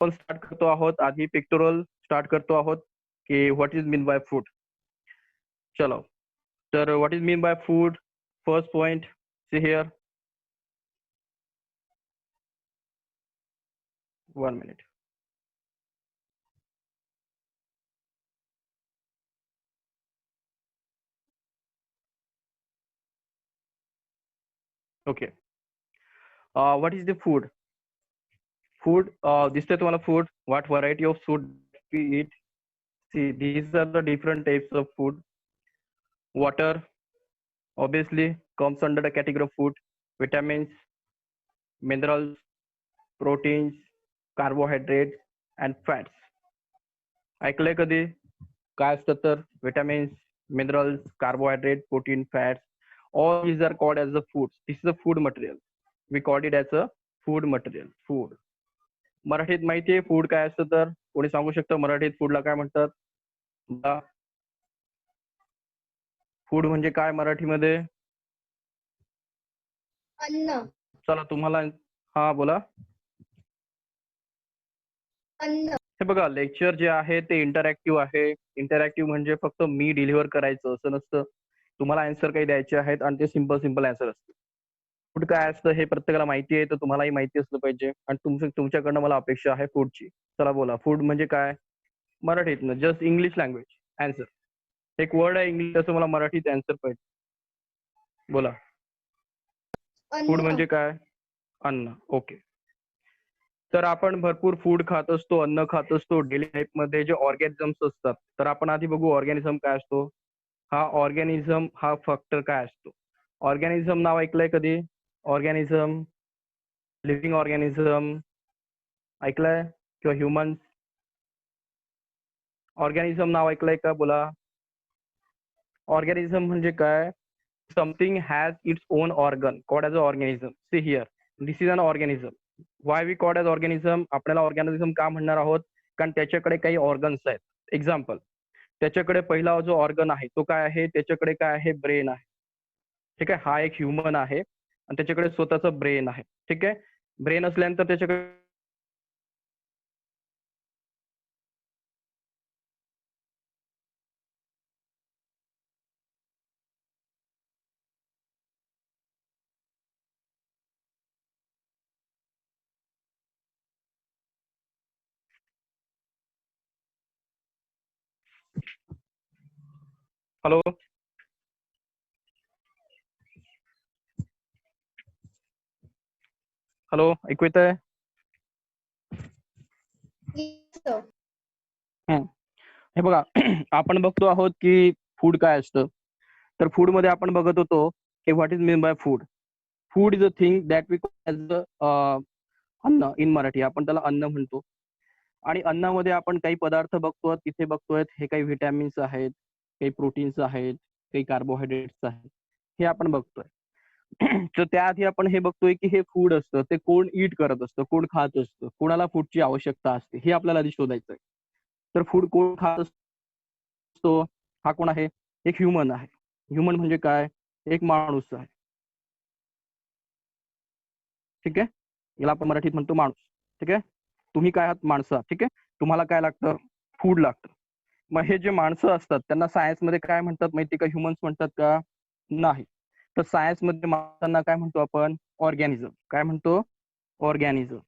आपण स्टार्ट करतो आहोत. आधी पिक्टोरल स्टार्ट करतो आहोत की what is mean by food. चलो, तर what is mean by food. First point, see here. 1 minute. Okay. What is the food? Food, दिसतंय तुम्हाला food? What variety of food we eat? See, these are the different types of food. Water, obviously, comes under the category of food. Vitamins, minerals, proteins, carbohydrates, and fats. ऐकलंय कधी? काय असतं तर vitamins, minerals, carbohydrates, protein, fats. All these are called as the foods. This is a food material. We call it as a food material. Food. मराठीत माहितीये food काय असतं तर? कोणी सांगू शकतं मराठीत फूडला काय म्हणतात? फूड म्हणजे काय मराठीमध्ये? अन्न. चला तुम्हाला, हा बोला. अन्न. हे बघा, लेक्चर जे आहे ते इंटरॅक्टिव्ह आहे. इंटरॅक्टिव्ह म्हणजे फक्त मी डिलिव्हर करायचं असं नसतं. तुम्हाला आन्सर काही द्यायचे आहेत आणि ते सिंपल आन्सर असतं. फूड काय असतं हे प्रत्येकाला माहिती आहे, तर तुम्हालाही माहिती असलं पाहिजे. आणि तुमच्याकडनं मला अपेक्षा आहे फूडची. चला बोला, फूड म्हणजे काय मराठीतनं? Just English language answer. एक वर्ड आहे इंग्लिश, असं मला मराठीत आन्सर पाहिजे. बोला, फूड म्हणजे काय? अन्न. ओके. तर आपण भरपूर फूड खात असतो, अन्न खात असतो डेली लाईफ मध्ये. जे ऑर्गॅनिझम्स असतात, तर आपण आधी बघू ऑर्गॅनिझम काय असतो. हा ऑर्गॅनिझम हा फॅक्टर काय असतो? ऑर्गॅनिझम नाव ऐकलंय कधी? ऑर्गॅनिझम, लिव्हिंग ऑर्गॅनिझम ऐकलंय किंवा ह्युमन्स? ऑर्गॅनिझम नाव ऐकलंय का? बोला. ऑर्गॅनिझम म्हणजे काय? Something has its own organ, called as a organism. See here, this is an organism. Why we called as organism? आपल्याला ऑर्गॅनिझम का म्हणणार आहोत? कारण त्याच्याकडे काही ऑर्गन्स आहेत. एक्झाम्पल, त्याच्याकडे पहिला जो ऑर्गन आहे तो काय आहे? त्याच्याकडे काय आहे? ब्रेन आहे. ठीक आहे, हा एक ह्युमन आहे आणि त्याच्याकडे स्वतःचा ब्रेन आहे. ठीक आहे, ब्रेन असल्यानंतर त्याच्याकडे हॅलो, हॅलो, ऐकू येत आहे? हे बघा, आपण बघतो आहोत की फूड काय असतं. तर फूड मध्ये आपण बघत होतो की what is mean by food. Food is a thing that we as अन्न. इन मराठी आपण त्याला अन्न म्हणतो. आणि अन्नामध्ये आपण काही पदार्थ बघतो, तिथे बघतोय हे काही व्हिटॅमिन्स आहेत, काही प्रोटीन्स आहेत, काही कार्बोहायड्रेट्स आहेत, हे आपण बघतोय. तर त्याआधी आपण हे बघतोय की हे फूड असतं ते कोण ईट करत असतं, कोण खात असतं, कोणाला फूडची आवश्यकता असते, हे आपल्याला आधी शोधायचं आहे. तर फूड कोण खात असतो? हा कोण आहे? एक ह्युमन आहे. ह्युमन म्हणजे काय? एक माणूस आहे. ठीक आहे, याला आपण मराठीत म्हणतो माणूस. ठीक आहे, तुम्ही काय आहात? माणसं. ठीक आहे, तुम्हाला काय लागतं? फूड लागतं. मग हे जे माणसं असतात त्यांना सायन्स मध्ये काय म्हणतात माहिती का? ह्युमन्स म्हणतात का? नाही. तर सायन्स मध्ये माणसांना काय म्हणतो आपण? ऑर्गॅनिझम. काय म्हणतो? ऑर्गॅनिझम.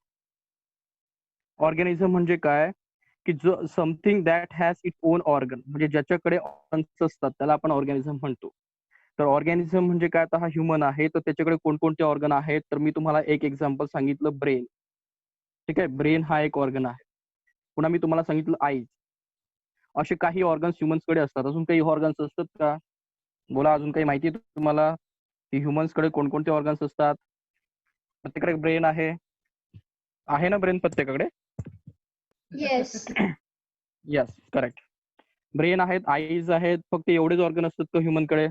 ऑर्गॅनिझम म्हणजे काय? की जो something that has it on organ, म्हणजे ज्याच्याकडे ऑर्गन्स असतात त्याला आपण ऑर्गॅनिझम म्हणतो. तर ऑर्गॅनिझम म्हणजे काय? आता हा ह्युमन आहे, तर त्याच्याकडे कोणकोणते ऑर्गन आहेत? तर मी तुम्हाला एक एक्झाम्पल सांगितलं, ब्रेन. ठीक आहे, ब्रेन हा एक ऑर्गन आहे. पुन्हा मी तुम्हाला सांगितलं आईज. असे काही ऑर्गन्स ह्युमन्सकडे असतात. अजून काही ऑर्गन्स असतात का? बोला, अजून काही माहिती आहे तुम्हाला की ह्युमन्सकडे कोणकोणते ऑर्गन्स असतात? प्रत्येकाकडे ब्रेन आहे. आहे ना ब्रेन प्रत्येकाकडे? येस. Yes, correct. ब्रेन आहेत, आईज आहेत. फक्त एवढेच ऑर्गन असतात का ह्युमनकडे?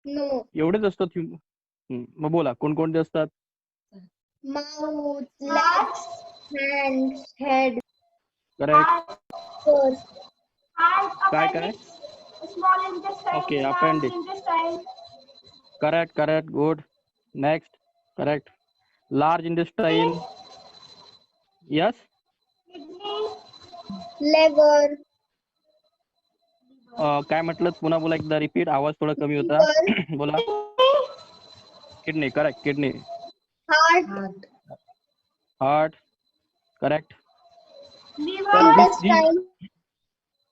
नो. एवढेच असतात. मग बोला, कोणकोणते असतात? Mouth, legs, hands, head. Correct. काय काय? Small intestine, okay, appendix. Correct, good. Next. Correct. Large intestine. Yes liver, काय म्हटलं पुन्हा बोला एकदा रिपीट, आवाज थोडा कमी होता. liver, बोला. Kidney correct, kidney. heart, heart correct. तर intestine,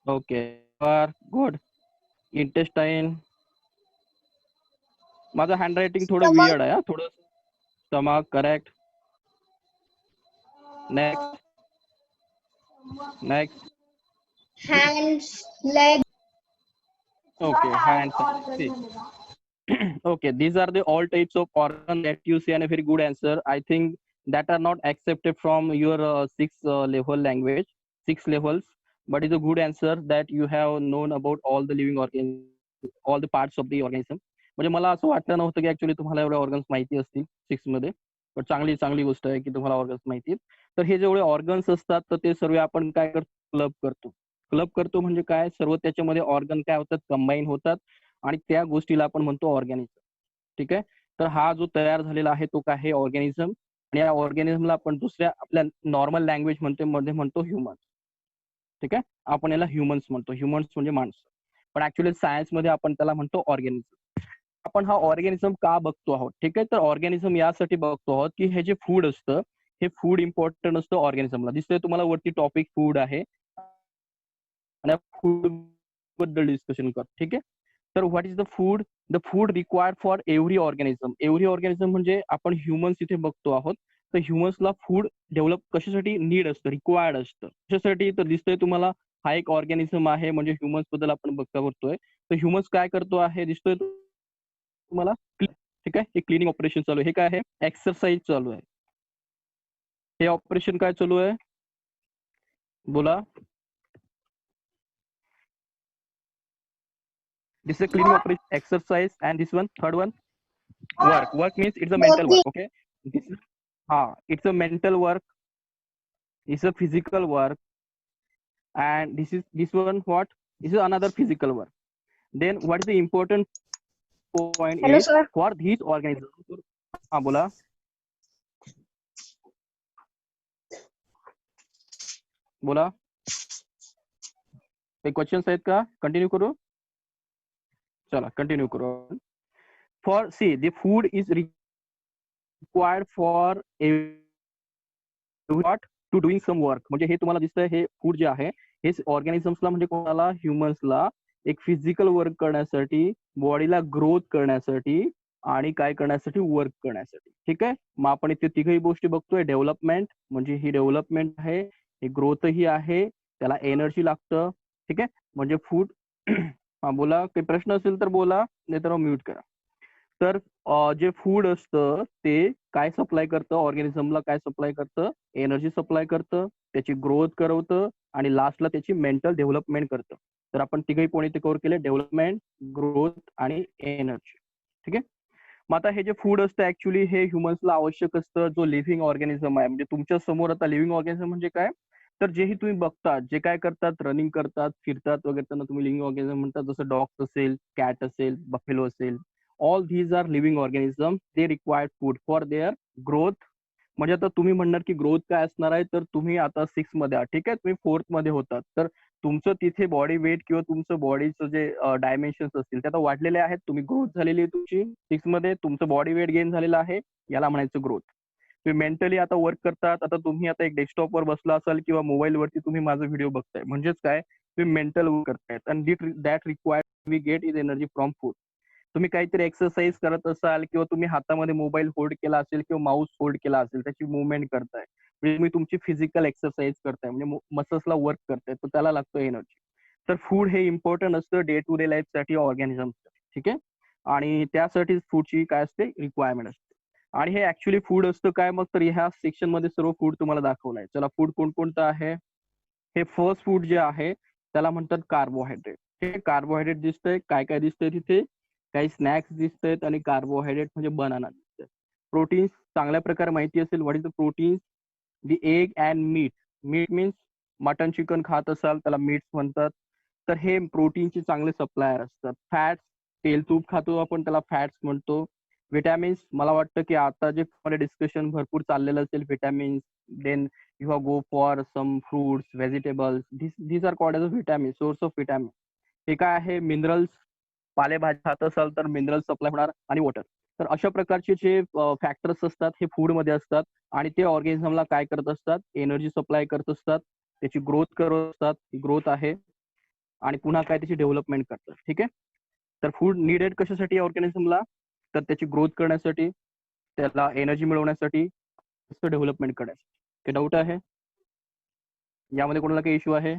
ओके गुड. इंटेस्टाईन. माझं हँड रायटिंग थोडं stomach, वियर्ड आहे हा, थोडं. Stomach correct. Next. Next. hands, legs, Okay, hands. See. Okay, these are the all types of organ that you say, and a very good answer. I think that are not accepted from your six level language, six levels, but it's a good answer that you have known about all the living organs, all the parts of the organism. म्हणजे मला असं वाटलं नव्हतं की actually तुम्हाला एवढे organs माहिती असतील सिक्स मध्ये, पण चांगली चांगली गोष्ट आहे की तुम्हाला ऑर्गन्स माहिती आहेत. तर हे जेवढे ऑर्गन्स असतात तर ते सर्व आपण काय करतो, क्लब करतो. क्लब करतो म्हणजे काय, सर्व त्याच्यामध्ये ऑर्गन काय होतात, कंबाईन होतात आणि त्या गोष्टीला आपण म्हणतो ऑर्गॅनिझम. ठीक आहे. तर हा जो तयार झालेला आहे तो काय आहे, ऑर्गॅनिझम. आणि या ऑर्गॅनिझमला आपण दुसऱ्या आपल्या नॉर्मल लँग्वेज मध्ये म्हणतो ह्युमन. ठीक आहे. आपण याला ह्युमन्स म्हणतो, ह्युमन्स म्हणजे माणसं. पण ऍक्च्युली सायन्स मध्ये आपण त्याला म्हणतो ऑर्गॅनिझम. आपण हा ऑर्गॅनिझम का बघतो आहोत, ठीक आहे. तर ऑर्गॅनिझम यासाठी बघतो आहोत की हे जे फूड असतं, हे फूड इम्पॉर्टंट असतं ऑर्गॅनिझमला. दिसतंय तुम्हाला वरती टॉपिक फूड आहे आणि फूड बद्दल डिस्कशन कर. ठीक आहे. तर what is the food required for every organism. Every organism म्हणजे आपण ह्युमन्स इथे बघतो आहोत. तर ह्युमन्सला फूड डेव्हलप कशासाठी नीड असतं, रिक्वायर्ड असतं कशासाठी. तर दिसतंय तुम्हाला हा एक ऑर्गॅनिझम आहे, म्हणजे ह्युमन्स बद्दल आपण बघतोय. तर ह्युमन्स काय करतो आहे, दिसतोय तुम्हाला. ठीक आहे. हे क्लिनिंग ऑपरेशन चालू आहे. हे काय आहे, एक्सरसाइज चालू आहे. हे ऑपरेशन काय चालू आहे, बोला. This is a cleaning operation, exercise, and this one, third one, work. Work means it's a mental working, work. Okay. This is, it's a mental work. It's a physical work, and this one what? This is another physical work. Then what is the important point hello is sir, for these organisms. बोला. बोला. काही questions आहेत का, continue करू. चला continue करू. For see the food is required for what, to doing some work. म्हणजे हे तुम्हाला दिसतंय, हे फूड जे आहे हे ऑर्गॅनिझम्सला म्हणजे कोणाला, ह्युमन्सला एक फिजिकल वर्क करण्यासाठी, बॉडीला ग्रोथ करण्यासाठी आणि काय करण्यासाठी, वर्क करण्यासाठी. ठीक आहे. मग आपण इथे तिघही गोष्टी बघतोय. डेव्हलपमेंट म्हणजे ही डेव्हलपमेंट आहे, ही ग्रोथही आहे, त्याला एनर्जी लागतं. ठीक आहे. म्हणजे फूड. हा बोला, काही प्रश्न असेल तर बोला, नाही तर म्यूट करा. तर जे फूड असतं ते काय सप्लाय करतं ऑर्गॅनिझमला, काय सप्लाय करतं, एनर्जी सप्लाय करतं, त्याची ग्रोथ करवतं आणि लास्टला त्याची मेंटल डेव्हलपमेंट करतं. तर आपण तिघही पॉईंट इथे कव्हर केले, डेव्हलपमेंट, ग्रोथ आणि एनर्जी. ठीक आहे. मग आता हे जे फूड असतं ऍक्च्युली हे ह्युमन्सला आवश्यक असतं, जो लिव्हिंग ऑर्गॅनिझम आहे. म्हणजे तुमच्या समोर आता लिव्हिंग ऑर्गॅनिझम म्हणजे काय, तर जेही तुम्ही बघतात, जे काय करतात, रनिंग करतात, फिरतात वगैरे, त्यांना तुम्ही लिव्हिंग ऑर्गॅनिझम म्हणतात. जसं डॉग्स असेल, कॅट असेल, बफेलो असेल, all these are living organism. They required food for their growth. म्हणजे आता तुम्ही म्हणणार की ग्रोथ काय असणार आहे, तर तुम्ही आता सिक्स मध्ये आहात. ठीक आहे. तुम्ही फोर्थ मध्ये होतात, तर तुमचं तिथे बॉडी वेट किंवा तुमचं बॉडीचं जे डायमेन्शन्स असतील ते आता वाढलेले आहेत. तुम्ही ग्रोथ झालेली आहे तुमची सिक्स मध्ये, तुमचं बॉडी वेट गेन झालेलं आहे, याला म्हणायचं ग्रोथ. तुम्ही मेंटली आता वर्क करतात. आता तुम्ही आता एक डेस्कटॉपवर बसला असाल किंवा मोबाईलवरती तुम्ही माझा व्हिडिओ बघताय, म्हणजेच काय, तुम्ही मेंटल वर्क करतायत. आणि that required we get is energy from food. तुम्ही काहीतरी एक्सरसाइज करत असाल किंवा तुम्ही हातामध्ये मोबाईल होल्ड केला असेल किंवा माऊस होल्ड केला असेल, त्याची मुवमेंट करताय, म्हणजे तुम्ही तुमची फिजिकल एक्सरसाइज करताय, म्हणजे मसल्सला वर्क करताय, तर त्याला लागतो एनर्जी. तर फूड हे इम्पॉर्टंट असतं डे टू डे लाईफसाठी, ऑर्गॅनिझमसाठी. ठीक आहे. आणि त्यासाठी फूडची काय असते, रिक्वायरमेंट असते. आणि हे ऍक्च्युली फूड असतं काय मग, तर ह्या सेक्शन मध्ये सर्व फूड तुम्हाला दाखवलंय. चला, फूड कोणकोणतं आहे. हे फर्स्ट फूड जे आहे त्याला म्हणतात कार्बोहायड्रेट. हे कार्बोहायड्रेट दिसतंय, काय काय दिसतंय तिथे, काही स्नॅक्स दिसत आहेत आणि कार्बोहायड्रेट म्हणजे बनाना दिसतंय. प्रोटीन्स चांगल्या प्रकारे माहिती असेल. What is the proteins, the egg and meat. Meat means mutton chicken खात असाल त्याला मीट्स म्हणतात. तर हे प्रोटीनचे चांगले सप्लायर असतात. फॅट्स, तेल तूप खातो आपण, त्याला फॅट्स म्हणतो. विटॅमिन्स मला वाटतं की आता जे डिस्कशन भरपूर चाललेलं असेल vitamins, then you have go for some fruits, vegetables, these are called as a vitamin, source of vitamin. हे काय आहे, मिनरल्स, पालेभाज्या खात असाल तर मिनरल सप्लाय होणार आणि वॉटर. तर अशा प्रकारचे जे फॅक्टर्स असतात हे फूडमध्ये असतात आणि ते ऑर्गॅनिझमला काय करत असतात, एनर्जी सप्लाय करत असतात, त्याची ग्रोथ करत असतात, ग्रोथ आहे आणि पुन्हा काय त्याची डेव्हलपमेंट करतात. ठीक आहे. तर फूड निडेड कशासाठी ऑर्गॅनिझमला, तर त्याची ग्रोथ करण्यासाठी, त्याला एनर्जी मिळवण्यासाठी, डेव्हलपमेंट करण्यासाठी. काही डाऊट आहे यामध्ये, कोणाला काही इश्यू आहे?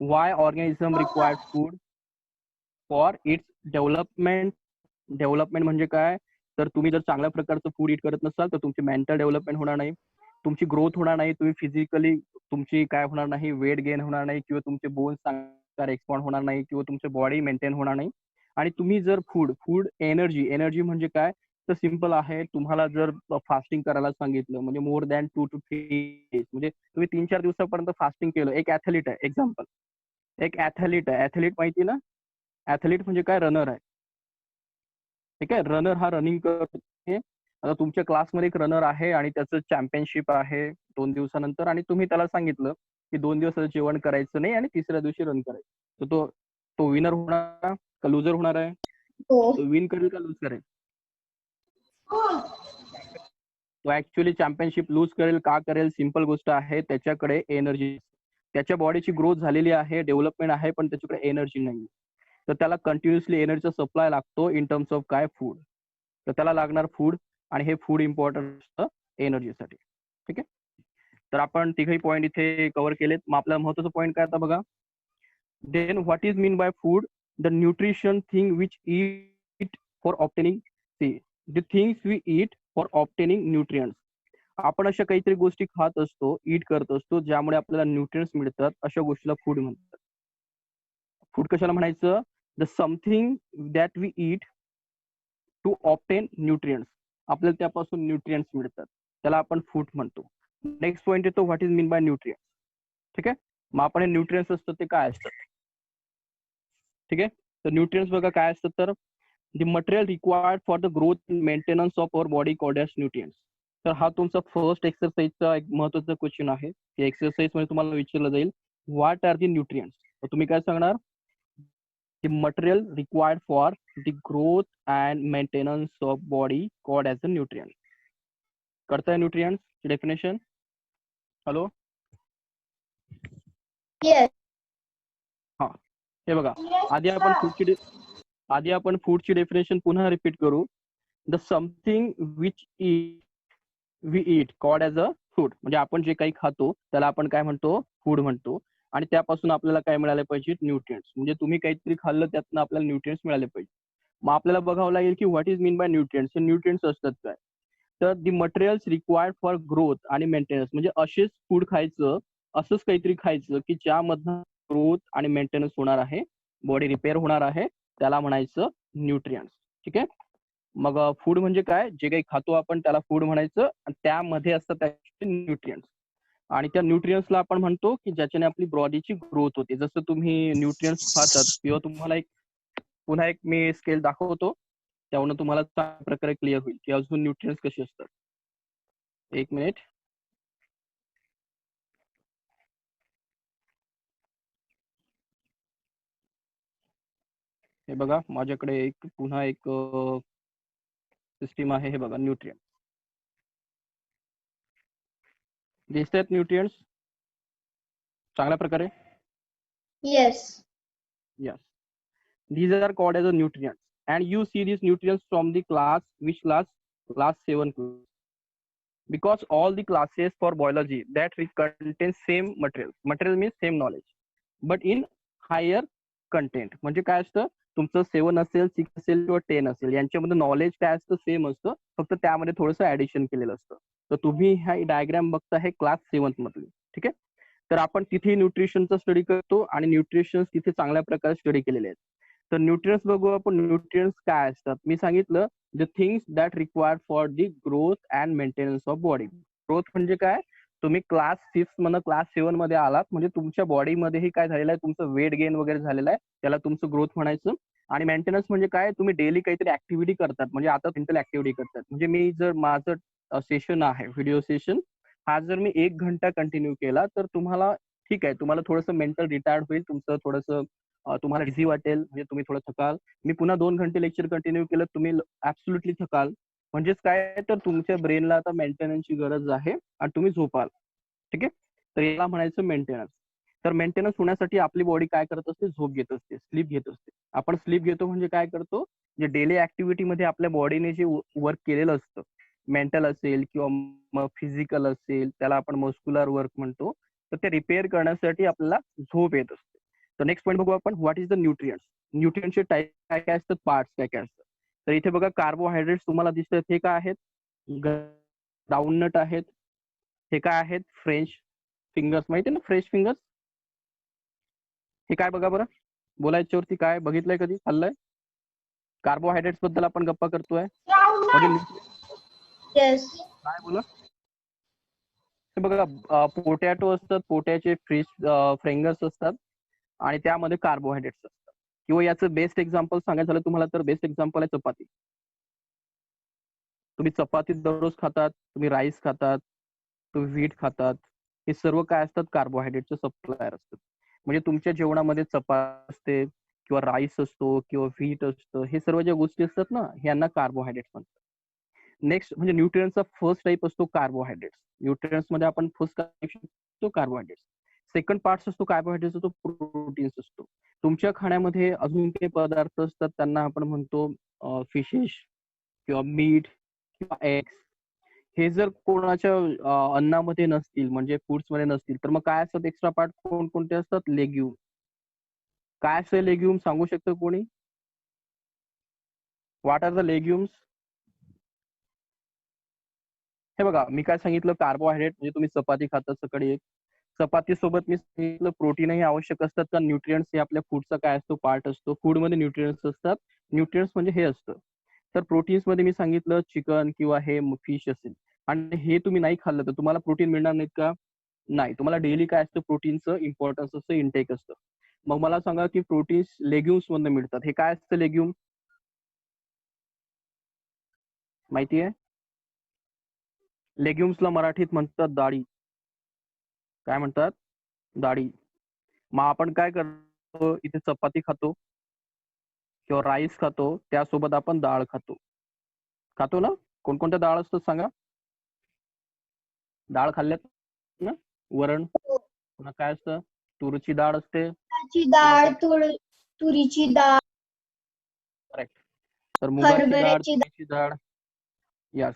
Y organism required food for its development. Development म्हणजे काय, तर तुम्ही जर चांगल्या प्रकारचं फूड इट करत नसाल तर तुमची मेंटल डेव्हलपमेंट होणार नाही, तुमची ग्रोथ होणार नाही, तुम्ही फिजिकली तुमची काय होणार नाही, वेट गेन होणार नाही, किंवा तुमचे बोन्स चांगले एक्सपॉन्ड होणार नाही, किंवा तुमची बॉडी मेंटेन होणार नाही. आणि तुम्ही जर फूड एनर्जी, एनर्जी म्हणजे काय, तर सिम्पल आहे. तुम्हाला जर फास्टिंग करायला सांगितलं म्हणजे मोर दॅन 2 to 3 days, म्हणजे तुम्ही 3-4 दिवसापर्यंत फास्टिंग केलं. एक ऍथलीट आहे, एक्झाम्पल, एक ऍथलीट आहे. ऍथलीट माहिती ना, ऍथलीट म्हणजे काय, रनर आहे. ठीक आहे, रनर हा रनिंग करते. आता तुमच्या क्लासमध्ये एक रनर आहे आणि त्याचं चॅम्पियनशिप आहे 2 दिवसानंतर, आणि तुम्ही त्याला सांगितलं की 2 दिवस जेवण करायचं नाही आणि तिसऱ्या दिवशी रन करायचं, तर तो तो विनर होणार का लुजर होणार आहे? हो. तो विन करेल का लूज करेल? तो ऍक्च्युअली चॅम्पियनशिप लूज करेल. का करेल? सिंपल गोष्ट आहे, त्याच्याकडे एनर्जी, त्याच्या बॉडीची ग्रोथ झालेली आहे, डेव्हलपमेंट आहे, पण त्याच्याकडे एनर्जी नाही. तर त्याला कंटिन्युअसली एनर्जीचा सप्लाय लागतो इन टर्म्स ऑफ काय, फूड. तर त्याला लागणार फूड, आणि हे फूड इम्पॉर्टंट असतं एनर्जीसाठी. ठीक आहे. तर आपण तिघही पॉईंट इथे कव्हर केलेत. मग आपला महत्वाचा पॉईंट काय आता बघा. Then what is mean by food? The nutrition thing which eat for obtaining, the things we eat for obtaining nutrients. आपण अशा काहीतरी गोष्टी खात असतो, ईट करत असतो, ज्यामुळे आपल्याला न्यूट्रियंट्स मिळतात. अशा गोष्टीला फूड म्हणतात. फूड कशाला म्हणायचं? The something that we eat to obtain nutrients. आपल्याला त्यापासून न्यूट्रियंट्स मिळतात, त्याला आपण फूड म्हणतो. नेक्स्ट पॉईंट येतो, what is mean by nutrients. ठीक आहे. मग आपण हे न्यूट्रियंट्स असतात ते काय असतात? ठीक आहे. तर न्यूट्रियंट्स बघा काय असतात, तर the material required for the growth maintenance of our body called as nutrients. तर हा तुमचा फर्स्ट एक्सरसाइजचा एक महत्वाचा क्वेश्चन आहे. या एक्सरसाइज मध्ये तुम्हाला विचारलं जाईल, व्हॉट आर द न्यूट्रियंट्स. तर तुम्ही काय सांगणार? The material required for the growth and maintenance of body called as a nutrient. कळतंय न्यूट्रियंट्स डेफिनेशन? हॅलो. Yes. हा, हे बघा, आधी आपण फूडची डेफिनेशन पुन्हा रिपीट करू. The something which we eat called as a food. म्हणजे आपण जे काही खातो त्याला आपण काय म्हणतो? फूड म्हणतो. आणि त्यापासून आपल्याला काय मिळाले पाहिजे? न्यूट्रियंट्स. म्हणजे तुम्ही काहीतरी खाल्लं त्यातनं आपल्याला न्यूट्रियंट्स मिळाले पाहिजे. मग आपल्याला बघावं लागेल की what is mean by nutrients. हे न्यूट्रियंट्स असतात काय, तर दी मटेरियल्स रिक्वायर्ड फॉर ग्रोथ आणि मेंटेनन्स. म्हणजे असेच फूड खायचं, असंच काहीतरी खायचं की ज्यामधनं ग्रोथ आणि मेंटेनन्स होणार आहे, बॉडी रिपेअर होणार आहे, त्याला म्हणायचं न्यूट्रियंट्स. ठीक आहे. मग फूड म्हणजे काय? जे काही खातो आपण त्याला फूड म्हणायचं, आणि त्यामध्ये असतात त्याचे न्यूट्रियंट्स. आणि त्या न्यूट्रियंट्सला आपण म्हणतो की ज्याच्याने आपली बॉडीची ग्रोथ होते. जसं तुम्ही न्यूट्रियंट्स खातात, किंवा तुम्हाला पुन्हा एक मी स्केल दाखवतो, त्यावरून तुम्हाला चांगल्या प्रकारे क्लिअर होईल की अजून न्यूट्रियंट्स कसे असतात. एक मिनिट. हे बघा, माझ्याकडे पुन्हा एक सिस्टीम आहे. हे बघा, न्यूट्रियंट दिसतात न्यूट्रियंट्स चांगल्या प्रकारे. Yes. Yes, these are called as a nutrients, and you see these nutrients from the class, which class 7 class, because all the classes for biology that contain same material means same knowledge, but in higher content. म्हणजे काय असतं, तुमचं 7 असेल, 6 असेल किंवा 10 असेल, यांच्यामध्ये knowledge काय असतं? सेम असतं, फक्त त्यामध्ये थोडंसं ऍडिशन केलेलं असतं. तर तुम्ही हा डायग्राम बघता, हे क्लास 7 मधली. ठीक आहे. तर आपण तिथे न्यूट्रिशनचा स्टडी करतो, आणि न्यूट्रिशन तिथे चांगल्या प्रकारे स्टडी केलेले आहेत. तर न्यूट्रियन्स बघू आपण. न्यूट्रियन्स काय असतात? मी सांगितलं, the things that required for the growth and maintenance of body. Growth म्हणजे काय? तुम्ही क्लास 6 मधनं क्लास 7 मध्ये आलात म्हणजे तुमच्या बॉडीमध्येही काय झालेलं आहे, तुमचं वेट गेन वगैरे झालेलं आहे. त्याला तुमचं ग्रोथ म्हणायचं. आणि मेंटेनन्स म्हणजे काय, तुम्ही डेली काहीतरी ऍक्टिव्हिटी करतात, म्हणजे आता मेंटल ऍक्टिव्हिटी करतात. म्हणजे मी जर माझं सेशन आहे, व्हिडिओ सेशन, हा जर मी 1 घंटा कंटिन्यू केला तर तुम्हाला ठीक आहे, तुम्हाला थोडंसं मेंटल रिटायर्ड होईल, तुमचं थोडंसं तुम्हाला इझी वाटेल, म्हणजे तुम्ही थोडं थकाल. मी पुन्हा 2 घंटे लेक्चर कंटिन्यू केलं, तुम्ही ऍब्सोल्युटली थकाल. म्हणजेच काय, तर तुमच्या ब्रेनला आता मेंटेनन्सची गरज आहे आणि तुम्ही झोपाल. ठीक आहे, तर याला म्हणायचं मेंटेनन्स. तर मेंटेनन्स होण्यासाठी आपली बॉडी काय करत असते, झोप घेत असते, स्लीप घेत असते. आपण स्लीप घेतो म्हणजे काय करतो, जे डेली ऍक्टिव्हिटीमध्ये आपल्या बॉडीने जे वर्क केलेलं असतं, मेंटल असेल किंवा मग फिजिकल असेल, त्याला आपण मस्क्युलर वर्क म्हणतो, तर ते रिपेअर करण्यासाठी आपल्याला झोप येत असते. तर नेक्स्ट पॉईंट बघू आपण, व्हॉट इज द न्यूट्रियन्स. न्यूट्रियन्सचे टाईप काय काय असतात, पार्ट्स काय काय असतात. तर इथे बघा कार्बोहायड्रेट्स तुम्हाला दिसतात, हे काय आहेत, ग्राउंडनट आहेत. हे काय आहेत, फ्रेंच फिंगर्स, माहिती आहे ना फ्रेंच फिंगर्स. हे काय बघा बरं, बोलायच्यावरती काय बघितलंय, कधी खाल्लंय. कार्बोहायड्रेट्स बद्दल आपण गप्पा करतोय. Yes. काय बोला, हे बघा पोटॅटो असतात, पोटॅचे फ्रेश फिंगर्स असतात आणि त्यामध्ये कार्बोहायड्रेट्स असतात. किंवा याचं बेस्ट एक्झाम्पल सांगायचं झालं तुम्हाला तर बेस्ट एक्झाम्पल आहे चपाती. तुम्ही चपाती दररोज खातात, तुम्ही राईस खातात, तुम्ही व्हीट खातात, हे सर्व काय असतात, कार्बोहायड्रेटचे सप्लायर असतात. म्हणजे तुमच्या जेवणामध्ये चपाती असते किंवा राईस असतो किंवा व्हीट असतं, हे सर्व ज्या गोष्टी असतात ना, ह्यांना कार्बोहायड्रेट्स म्हणतात. नेक्स्ट म्हणजे न्यूट्रियन्सचा फर्स्ट टाईप असतो कार्बोहायड्रेट्स. न्यूट्रियन्स मध्ये आपण फर्स्ट असतो कार्बोहायड्रेट्स. सेकंड पार्ट असतो कार्बोहायड्रेट्स, तो प्रोटीन्स असतो. तुमच्या खाण्यामध्ये अजून काही पदार्थ असतात, त्यांना आपण म्हणतो फिशेस किंवा मीठ किंवा एग्स. हे जर कोणाच्या अन्नामध्ये नसतील, म्हणजे फूड्स मध्ये नसतील, तर मग काय असतात एक्स्ट्रा पार्ट, कोणकोणते असतात, लेग्युम. काय असतं लेग्युम, सांगू शकतं कोणी, व्हॉट आर द लेग्युम्स. हे बघा, मी काय सांगितलं, कार्बोहायड्रेट म्हणजे तुम्ही चपाती खाता सकाळी एक, चपाती सोबत मी सांगितलं प्रोटीनही आवश्यक असतात, कारण न्यूट्रियन्स हे आपल्या फूडचा काय असतो, पार्ट असतो. फूडमध्ये न्यूट्रियन्स असतात. न्यूट्रियन्स म्हणजे हे असतं. तर प्रोटीन्स मध्ये मी सांगितलं चिकन किंवा हे फिश असेल, आणि हे तुम्ही नाही खाल्लं तर तुम्हाला प्रोटीन मिळणार नाहीत का, नाही. तुम्हाला डेली काय असतं, प्रोटीनचं इम्पॉर्टन्स असतं, इंटेक असतं. मग मला सांगा की प्रोटीन्स लेग्युम्स मधून मिळतात. हे काय असतं लेग्युम, माहिती आहे. लेग्युम्सला मराठीत म्हणतात डाळी. काय म्हणतात, डाळी. मग आपण काय करतो, इथे चपाती खातो किंवा राईस खातो, त्यासोबत आपण डाळ खातो. खातो ना, कोणकोणत्या डाळ असतात सांगा. डाळ खाल्ल्यात ना, वरण, पुन्हा काय असतं, तुरीची डाळ असते. तुरीची डाळ, तुरीची डाळ, करेक्ट. तर मुगाची डाळ, हरभऱ्याची डाळ. तुरीची डाळ. यस.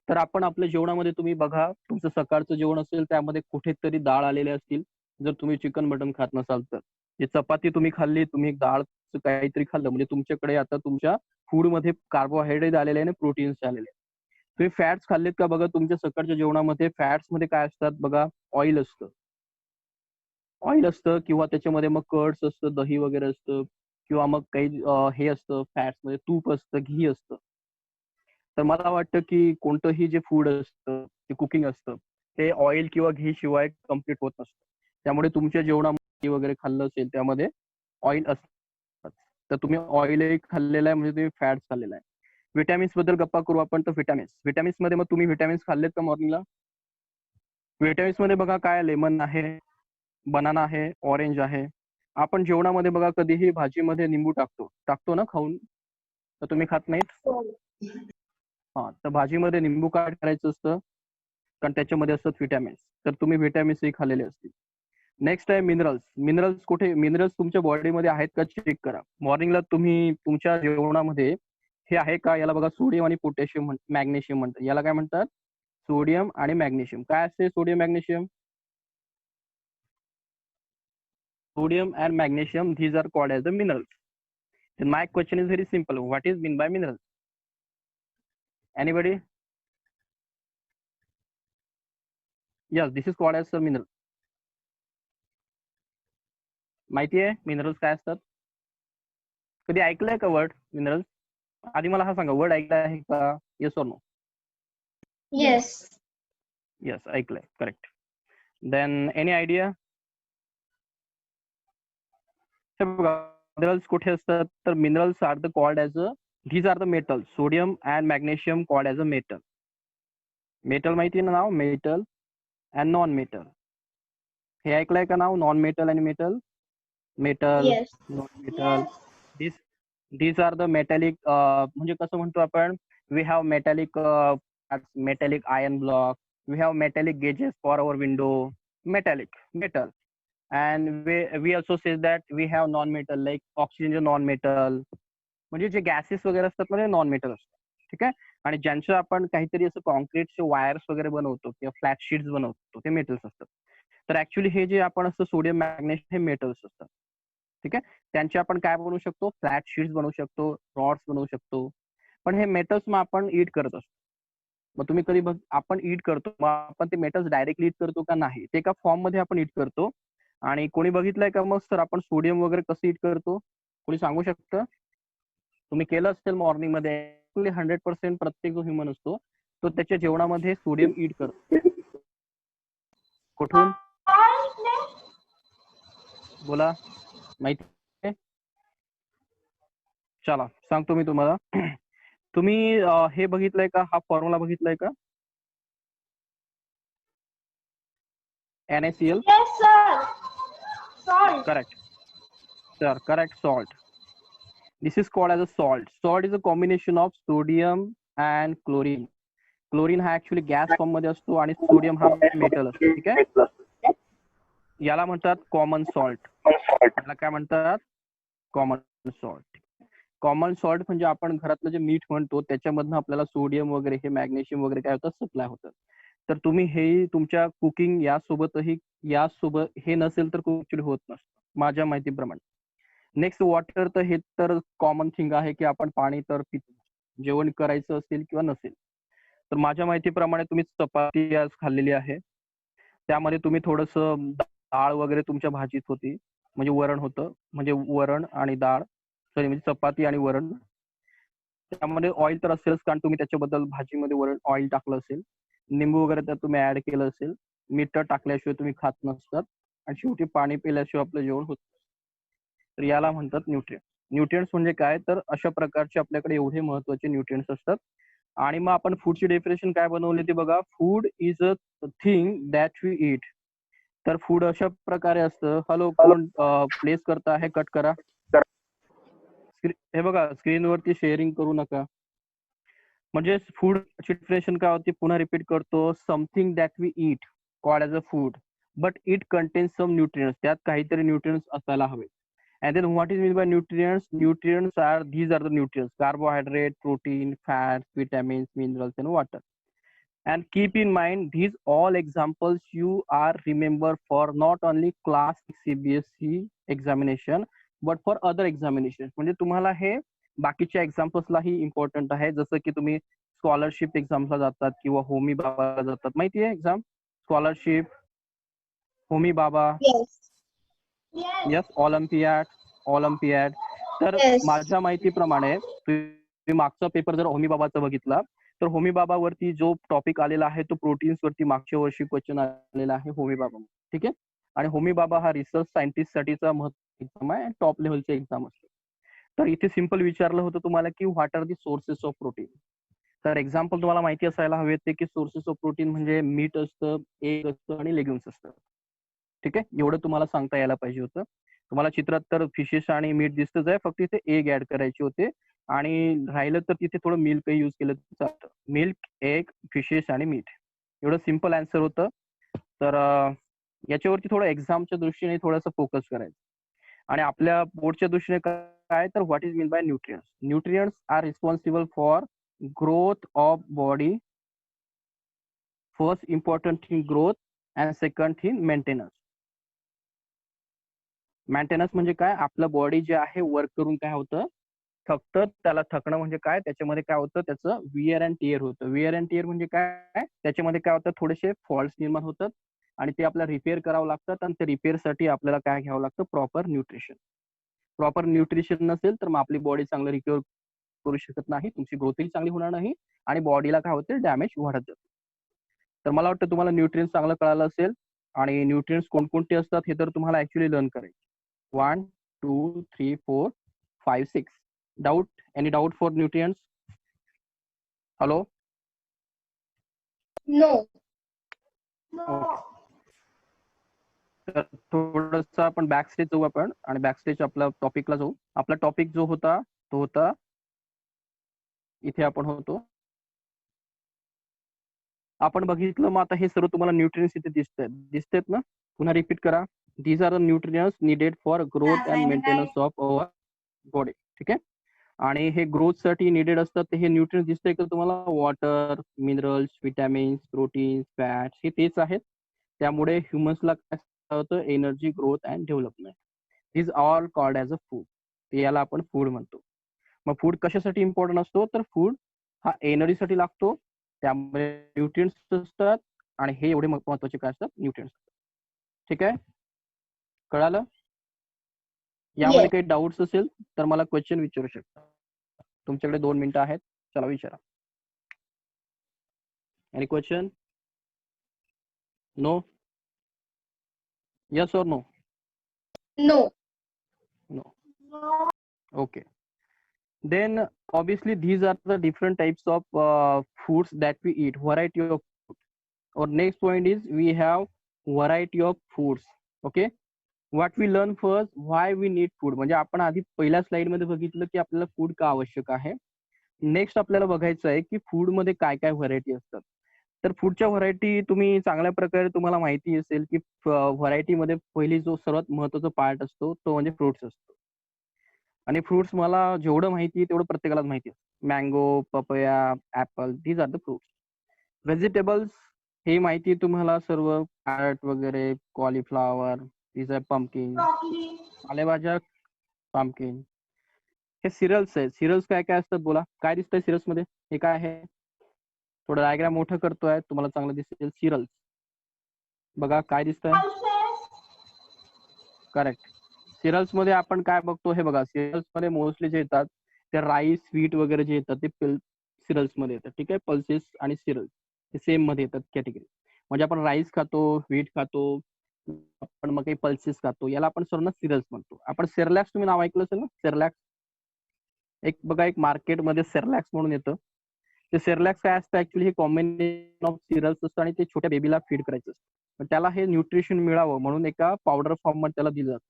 तर आपण आपल्या जेवणामध्ये तुम्ही बघा, तुमचं सकाळचं जेवण असेल त्यामध्ये कुठेतरी डाळ आलेले असतील, जर तुम्ही चिकन मटन खात नसाल तर. जे चपाती तुम्ही खाल्ली, तुम्ही डाळचं काहीतरी खाल्लं, म्हणजे तुमच्याकडे आता तुमच्या फूडमध्ये कार्बोहायड्रेट आलेले आहे आणि प्रोटीन्स आलेले आहे. तुम्ही फॅट्स खाल्लेत का बघा, तुमच्या सकाळच्या जेवणामध्ये फॅट्स मध्ये काय असतात बघा, ऑइल असतं. ऑइल असतं किंवा त्याच्यामध्ये मग कर्ड्स असतं, दही वगैरे असतं, किंवा मग काही हे असतं फॅट्स मध्ये, तूप असतं, घी असतं. तर मला वाटतं की कोणतंही जे फूड असतं, ते कुकिंग असतं, ते ऑइल किंवा घी शिवाय कम्प्लीट होत नसतं. त्यामुळे तुमच्या जेवणामध्ये वगैरे खाल्लं असेल त्यामध्ये ऑइल असतात. तर तुम्ही ऑइलही खाल्लेलं आहे म्हणजे तुम्ही फॅट्स खाल्लेला आहे. विटॅमिन्स बद्दल गप्पा करू आपण. तर विटॅमिन्स मध्ये मग तुम्ही विटॅमिन्स खाल्लेत का मॉर्निंगला. विटॅमिन्स मध्ये बघा काय, लेमन आहे, बनाना आहे, ऑरेंज आहे. आपण जेवणामध्ये बघा कधीही भाजीमध्ये निंबू टाकतो ना खाऊन, तर तुम्ही खात नाहीत. हो. हा, तर भाजीमध्ये निंबू काय करायचं असतं, कारण त्याच्यामध्ये असतात विटॅमिन्स. तर तुम्ही विटॅमिन्सही खाल्लेले असतील. नेक्स्ट आहे मिनरल्स. मिनरल्स कुठे, मिनरल्स तुमच्या बॉडीमध्ये आहेत का चेक करा. मॉर्निंगला तुम्ही तुमच्या जेवणामध्ये हे आहे का, याला बघा सोडियम आणि पोटॅशियम, मॅग्नेशियम म्हणतात. याला काय म्हणतात, सोडियम आणि मॅग्नेशियम. काय असते sodium magnesium, sodium and magnesium, these are called as the minerals. Then my question is very simple, what is mean by minerals? Anybody? Yes, this is called as a mineral. माहिती आहे minerals काय असतात, कधी ऐकलंय का word minerals. आधी मला हा सांगा, वर्ड ऐकला आहे का, yes or no. Yes. Yes, ऐकलंय, करेक्ट. Then any idea? हे बघा, मिनरल्स कुठे असतात तर minerals are the called as a, these are the metal, sodium and magnesium called as a metal. Metal माहिती आहे ना नाव, मेटल अँड नॉन मेटल. हे ऐकलंय का नाव, नॉन मेटल आणि metal? Metal, Yes. Non metal. This these are the metallic, म्हणजे कसं म्हणतो आपण, we have metallic, metallic iron block, we have metallic gauges for our window, metallic, metal. And we also say that we have non-metal like oxygen non-metal, म्हणजे जे gases वगैरे असतात म्हणजे non metal असतात. ठीक आहे. आणि ज्यांचं आपण काहीतरी असं कॉन्क्रीटचे वायर्स वगैरे बनवतो किंवा फ्लॅट शीट्स बनवतो ते मेटल्स असतात. तर ऍक्च्युली हे जे आपण असतं सोडियम मॅग्नेशियम हे मेटल्स असतात. ठीक आहे. त्यांचे आपण काय बनवू शकतो, फ्लॅट शीट्स बनवू शकतो, रॉड्स बनवू शकतो. पण हे मेटल्स मग आपण ईट करत असतो. मग तुम्ही कधी बघ, आपण ईट करतो, मग आपण ते मेटल्स डायरेक्टली ईट करतो का नाही, ते एका फॉर्म मध्ये आपण ईट करतो. आणि कोणी बघितलंय का मग सर आपण सोडियम वगैरे कसं ईट करतो, कोणी सांगू शकतं? तुम्ही केलं असेल मॉर्निंग मध्ये, 100% प्रत्येक जो ह्युमन असतो तो त्याच्या जेवणामध्ये सोडियम ईट करतो. कुठून? बोला, माहिती आहे? चला सांगतो मी तुम्हाला. तुम्ही हे बघितलंय का, हा फॉर्म्युला बघितलाय का, NaCl? Yes, sir. Salt. Correct, sir, correct. Salt. This is called as a salt. Salt is a combination of sodium and chlorine. Chlorine हा ऍक्च्युली गॅस फॉर्म मध्ये असतो आणि सोडियम हा मेटल असतो. ठीक आहे. याला म्हणतात कॉमन सॉल्ट. याला काय म्हणतात? Common salt. कॉमन सॉल्ट म्हणजे आपण घरातलं जे मीठ म्हणतो त्याच्यामधनं आपल्याला सोडियम वगैरे हे मॅग्नेशियम वगैरे काय होतं, सप्लाय होतं. तर तुम्ही हे तुमच्या कुकिंग यासोबत हे नसेल तर ऍक्च्युली होत नसतं माझ्या माहितीप्रमाणे. नेक्स्ट वॉटर, तर हे तर कॉमन थिंग आहे की आपण पाणी तर पितो, जेवण करायचं असेल किंवा नसेल. तर माझ्या माहितीप्रमाणे तुम्ही चपाती आज खाल्लेली आहे, त्यामध्ये तुम्ही थोडंसं डाळ वगैरे तुमच्या भाजीत होती, म्हणजे वरण होतं, म्हणजे वरण आणि डाळ, सॉरी म्हणजे चपाती आणि वरण. त्यामध्ये ऑइल तर असेलच कारण तुम्ही त्याच्याबद्दल भाजीमध्ये वरण ऑइल टाकलं असेल, निंबू वगैरे त्यात तुम्ही ऍड केलं असेल, मीठ टाकल्याशिवाय तुम्ही खात नसतात, आणि शेवटी पाणी पिल्याशिवाय आपलं जेवण होत. तर याला म्हणतात न्यूट्रिएंट्स. न्यूट्रिएंट्स म्हणजे काय, तर अशा प्रकारचे आपल्याकडे एवढे महत्वाचे न्यूट्रिएंट्स असतात. आणि मग आपण फूडची डेफिनेशन काय बनवली ती बघा, food is a thing that we eat. तर फूड अशा प्रकारे असतं. हॅलो, कोण प्लेस करता आहे, कट करा. हे बघा, स्क्रीनवरती शेअरिंग करू नका. म्हणजे फूडची डेफिनेशन काय होती, पुन्हा रिपीट करतो, something that we eat called as a food, but it contains some nutrients. त्यात काहीतरी न्यूट्रिएंट्स असायला हवे. And then what is meant by nutrients? Nutrients are, these are the nutrients: carbohydrate, protein, fats, vitamins, minerals, and water. And keep in mind, these all examples you are remember for not only class CBSE examination, but for other examinations. म्हणजे तुम्हाला हे बाकीच्या एक्झाम्पल्सलाही important आहे. जसं की तुम्ही scholarship एक्झामला जातात किंवा होमी बाबाला जातात, माहिती आहे एक्झाम, स्कॉलरशिप, होमी बाबा, Yes. Yes. Yes, Olympiad. तर Yes. माझ्या माहितीप्रमाणे तुम्ही मागचा पेपर जर होमी बाबाचा बघितला तर होमी बाबावरती जो टॉपिक आलेला आहे तो प्रोटीन्स वरती मागच्या वर्षी क्वेश्चन आलेला आहे होमी बाबा. ठीक आहे. आणि होमी बाबा हा रिसर्च सायंटिस्ट साठीचा महत्त्वाचा एक्झाम आहे, टॉप लेव्हलचा एक्झाम असतो. तर इथे सिंपल विचारलं होतं तुम्हाला की what are the sources of protein. तर एक्झाम्पल तुम्हाला माहिती असायला हवे ते की सोर्सेस ऑफ प्रोटीन म्हणजे मीट असतं, एग असतं आणि लेग्युम्स असतं. ठीक आहे, एवढं तुम्हाला सांगता यायला पाहिजे होतं. तुम्हाला चित्रात तर फिशेस आणि मीठ दिसतच आहे, फक्त इथे एग ऍड करायचे होते. आणि राहिलं तर तिथे थोडं मिल्क यूज केलं तर चालतं. मिल्क, एग, फिशेस आणि मीठ, एवढं सिंपल आन्सर होतं. तर याच्यावरती थोडं एक्झामच्या दृष्टीने थोडंसं फोकस करायचं. आणि आपल्या बोर्डच्या दृष्टीने काय, तर what is mean by nutrients. Nutrients are responsible for growth of body. First important thing growth, and second thing maintenance. Maintenance म्हणजे काय, आपलं बॉडी जे आहे वर्क करून काय होतं, फक्त त्याला थकणं म्हणजे काय, त्याच्यामध्ये काय होतं, त्याचं विअर अँड टिअर होतं. विअर अँड टिअर म्हणजे काय, त्याच्यामध्ये काय होतं, थोडेसे फॉल्ट्स निर्माण होतात आणि ते आपल्याला रिपेअर करावं लागतात. आणि ते रिपेअरसाठी आपल्याला काय घ्यावं लागतं, प्रॉपर न्यूट्रिशन. प्रॉपर न्यूट्रिशन नसेल तर मग आपली बॉडी चांगलं रिकवर करू शकत नाही, तुमची ग्रोथही चांगली होणार नाही आणि बॉडीला काय होते, डॅमेज वाढत जातं. तर मला वाटतं तुम्हाला न्यूट्रिएंट्स चांगलं कळालं असेल. आणि न्यूट्रिएंट्स कोणकोणते असतात हे तर तुम्हाला ऍक्च्युली लर्न करायचे. 1 2 3 4 5 6. Doubt? Any doubt for nutrients? Hello? No. Okay. तर थोडंसं आपण बॅकस्टेज जाऊ आपण आणि बॅकस्टेज आपला टॉपिकला जाऊ. आपला टॉपिक जो होता तो होता इथे आपण होतो. आपण बघितलं मग आता हे सर्व तुम्हाला न्यूट्रिएंट्स इथे दिसतात ना? पुन्हा रिपीट करा. These are the nutrients needed for growth and maintenance of our body. ठीक आहे. आणि हे ग्रोथ साठी निडेड असतात ते हे न्यूट्रिएंट्स दिसतंय का तुम्हाला? Water, minerals, vitamins, proteins, fats हे तेच आहेत. त्यामुळे ह्युमन्सला काय होतं? Energy, growth and development. Is all called as a food. याला आपण फूड म्हणतो. मग फूड कशासाठी इम्पॉर्टंट असतो? तर फूड हा एनर्जीसाठी लागतो. त्यामुळे न्यूट्रिएंट्स असतात आणि हे एवढे महत्वाचे काय असतात? न्यूट्रिएंट्स. ठीक आहे. कळालं? यामध्ये Yes. काही डाऊट्स असेल तर मला क्वेश्चन विचारू शकता. तुमच्याकडे 2 मिनिटं आहेत. चला विचारा. Any question? नो? यस और no? No. No. Okay. Then obviously these are the different types of foods that we eat. Variety of food. Our next point is we have variety of foods. Okay. What we learn first, why we need food. म्हणजे आपण आधी पहिल्या slide मध्ये बघितलं की आपल्याला food का आवश्यक आहे. नेक्स्ट आपल्याला बघायचं आहे की फूड मध्ये काय काय व्हरायटी असतात. तर फूडच्या व्हरायटी तुम्ही चांगल्या प्रकारे तुम्हाला माहिती असेल की व्हरायटी मध्ये पहिली जो सर्वात महत्वाचा पार्ट असतो तो म्हणजे फ्रुट्स असतो. आणि फ्रुट्स मला जेवढं माहिती तेवढं प्रत्येकालाच माहिती आहे. Mango, papaya, apple, these are the fruits. Vegetables हे माहिती तुम्हाला सर्व, कॅरट वगैरे, cauliflower, these are pumpkin, Broccoli. पालेभाज्या, पंपकिन. हे सिरियल्स आहेत. सिरियल्स काय काय असतात बोला? काय दिसतंय सिरियल्स मध्ये? हे काय आहे? थोडं डायग्राम मोठं करतोय, तुम्हाला चांगलं दिसेल. सिरियल्स बघा काय दिसतंय? Pulses. करेक्ट. सिरियल्स मध्ये आपण काय बघतो हे बघा. सिरियल्स मध्ये मोस्टली जे येतात ते राईस, व्हीट वगैरे जे येतात ते सिरियल्स मध्ये येतात. ठीक आहे. पल्सेस आणि सिरियल्स हे सेम मध्ये येतात कॅटेगरी. म्हणजे आपण राईस खातो, व्हीट खातो, आपण मग काही पल्सेस खातो, याला आपण सर्व सिरियल्स म्हणतो. आपण सेरलॅक्स तुम्ही नाव ऐकलं असेल ना? सेरलॅक्स एक बघा, एक मार्केटमध्ये सेरलॅक्स म्हणून येतं. ते सेरलॅक्स काय असतं? ऍक्च्युली हे कॉम्बिनेशन ऑफ सिरियल्स असतं आणि ते छोट्या बेबीला फीड करायचं असतं. पण त्याला हे न्यूट्रिशन मिळावं म्हणून एका पावडर फॉर्म मध्ये त्याला दिलं जातं.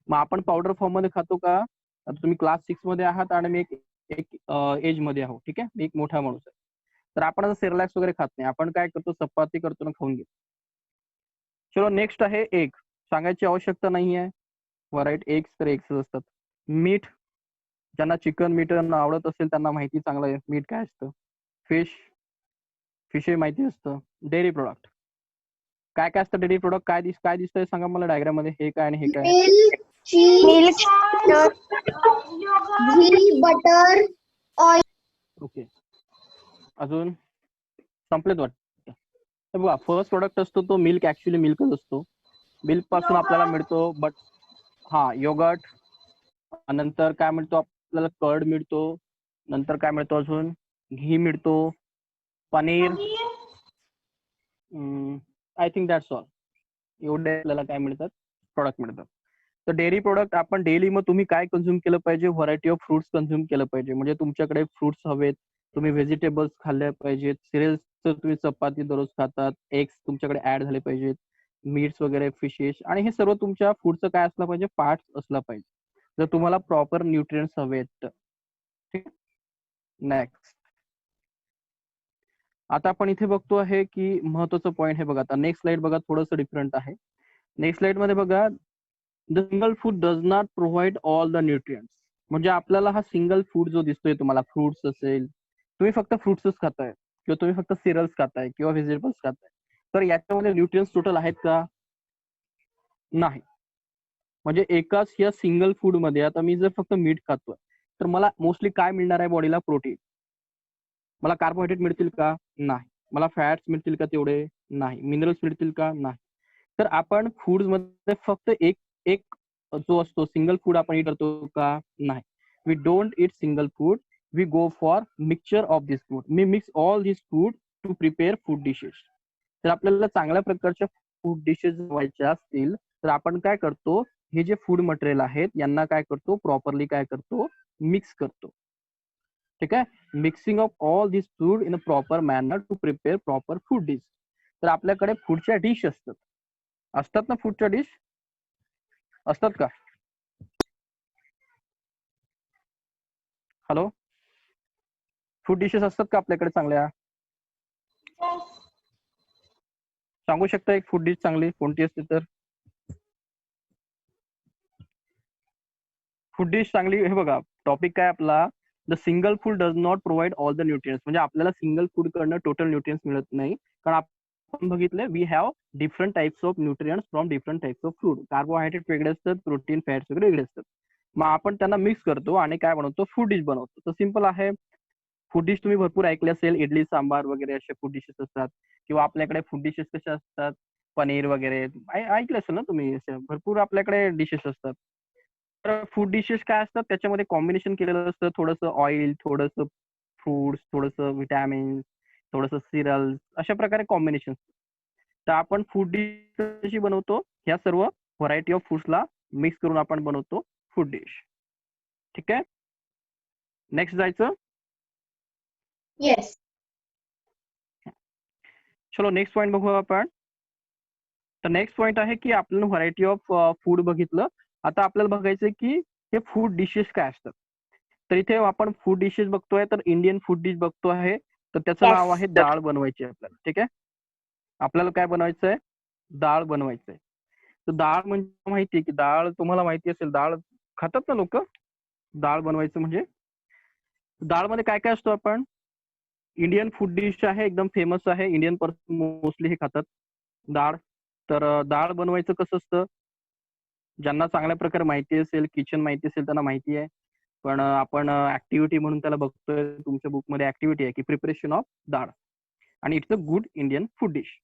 मग आपण पावडर फॉर्म मध्ये खातो का? आता तुम्ही क्लास 6 मध्ये आहात आणि मी एक एज मध्ये आहोत. ठीक आहे. मी एक मोठा माणूस आहे. तर आपण आता सेरलॅक्स वगैरे खात नाही. आपण काय करतो? चपाती करतो ना, खाऊन घेतो. चलो नेक्स्ट आहे एग. सांगायची आवश्यकता नाही आहे. व्हराईट एग्स तर एग्स असतात. मीठ, ज्यांना चिकन मीटन आवडत असेल त्यांना माहिती चांगलं आहे मीठ काय असतं. फिश, फिश हे माहिती असतं. डेअरी प्रोडक्ट काय काय असतं? डेअरी प्रोडक्ट काय दिसतंय सांगा मला डायग्राम मध्ये? हे काय आणि हे काय? Milk, cheese, Milk, yogurt, ghee, butter, oil. Okay. अजून संपलेत वाटतं. हे बघा, फर्स्ट प्रोडक्ट असतो तो मिल्क. ऍक्च्युली मिल्कच असतो. मिल्क पासून आपल्याला मिळतो योगर्ट. नंतर काय मिळतो आपल्याला? कर्ड मिळतो. नंतर काय मिळतो अजून? घी मिळतो, paneer. I think that's all. एवढे आपल्याला काय मिळतात? प्रोडक्ट मिळतात. तर डेअरी प्रोडक्ट आपण डेली, मग तुम्ही काय कन्झ्युम केलं पाहिजे? व्हरायटी ऑफ फ्रुट्स कन्झ्युम केलं पाहिजे. म्हणजे तुमच्याकडे फ्रुट्स हवेत, तुम्ही व्हेजिटेबल्स खाल्ले पाहिजेत, सिरियल्स तुम्ही चपाती दररोज खातात, एग्स तुमच्याकडे ऍड झाले पाहिजेत, मीट्स वगैरे, फिशेस, आणि हे सर्व तुमच्या फूडचं काय असलं पाहिजे? पार्ट्स असला पाहिजे, जर तुम्हाला प्रॉपर न्यूट्रिएंट्स हवेत. ठीक. नेक्स्ट आता आपण इथे बघतो आहे की महत्वाचं पॉईंट हे बघा. आता नेक्स्ट स्लाइड बघा, थोडंसं डिफरंट आहे. नेक्स्ट स्लाइड मध्ये बघा, the single food does not provide all the nutrients. म्हणजे आपल्याला हा सिंगल फूड जो दिसतोय तुम्हाला, फ्रुट्स असेल, तुम्ही फक्त फ्रुट्सच खाताय किंवा तुम्ही फक्त सिरियल्स खाताय किंवा व्हेजिटेबल्स खाताय, तर याच्यामध्ये न्यूट्रिएंट्स टोटल आहेत का? नाही. म्हणजे एकाच या सिंगल फूड मध्ये, आता मी जर फक्त मीठ खातोय तर मला मोस्टली काय मिळणार आहे बॉडीला? प्रोटीन. मला कार्बोहायड्रेट मिळतील का? नाही. मला फॅट्स मिळतील का तेवढे? नाही. मिनरल्स मिळतील का? नाही. तर आपण फूड मध्ये फक्त एक एक जो असतो सिंगल फूड आपण इट करतो का? नाही. We don't eat single food, we go for mixture of this food. मी mix all this food to prepare food dishes. तर आपल्याला चांगल्या प्रकारच्या फूड डिशेस बनवायच्या असतील तर आपण काय करतो, हे जे फूड मटेरियल आहेत यांना काय करतो, प्रॉपरली काय करतो, मिक्स करतो. ठीक आहे. Mixing of all this food in a proper manner to prepare proper food dish. तर आपल्याकडे फूडच्या डिश असतात ना, फूडच्या डिश असतात का? हॅलो, फूड डिशेस असतात का आपल्याकडे चांगल्या? सांगू शकता एक फूड डिश चांगली कोणती असते तर? फूड डिश चांगली, हे बघा टॉपिक काय आपला, the single food does not provide all the nutrients. म्हणजे आपल्याला सिंगल फूड कडनं टोटल न्यूट्रिएंट्स मिळत नाही, कारण आपण बघितलं we have different types of nutrients from different types of food. Carbohydrate वेगळे असतात, प्रोटीन फॅट्स वगैरे वेगळे असतात. मग आपण त्यांना मिक्स करतो आणि काय बनवतो, फूड डिश बनवतो. तर सिंपल आहे. फूड डिश तुम्ही भरपूर ऐकले असेल, इडली सांबार वगैरे असे फूड डिशेस असतात, किंवा आपल्याकडे फूड डिशेस कसे असतात, पनीर वगैरे ऐकले असेल ना तुम्ही, असे भरपूर आपल्याकडे डिशेस असतात. तर फूड डिशेस काय असतात, त्याच्यामध्ये कॉम्बिनेशन केलेलं असतं, थोडंसं ऑइल, थोडंसं फ्रुट्स, थोडंसं विटॅमिन्स, थोडंसं सिरल्स, अशा प्रकारे कॉम्बिनेशन. तर आपण फूड डिश कशी बनवतो, ह्या सर्व व्हरायटी ऑफ फूड्सला मिक्स करून आपण बनवतो फूड डिश. ठीक आहे. नेक्स्ट जायचं. Yes. चलो नेक्स्ट पॉईंट बघू आपण. तर नेक्स्ट पॉईंट आहे की आपण व्हरायटी ऑफ फूड बघितलं. आता आपल्याला बघायचं की हे फूड डिशेस काय असतात. तर इथे आपण फूड डिशेस बघतोय, तर इंडियन फूड डिश बघतो आहे. तर त्याचं Yes. नाव आहे डाळ बनवायची आपल्याला. ठीक आहे. आपल्याला काय बनवायचं आहे, डाळ बनवायचंय. तर डाळ म्हणजे माहिती आहे की डाळ तुम्हाला माहिती असेल, डाळ खातात ना लोक. डाळ बनवायचं म्हणजे डाळमध्ये काय काय असतो, आपण इंडियन फूड डिश आहे, एकदम फेमस आहे, इंडियन पर्सन मोस्टली हे खातात डाळ. तर डाळ बनवायचं कसं असतं, ज्यांना चांगल्या प्रकारे माहिती असेल, किचन माहिती असेल त्यांना माहिती आहे. पण आपण ऍक्टिव्हिटी म्हणून त्याला बघतोय, तुमच्या बुकमध्ये ऍक्टिव्हिटी आहे की प्रिपरेशन ऑफ डाळ, आणि it's a good Indian food dish.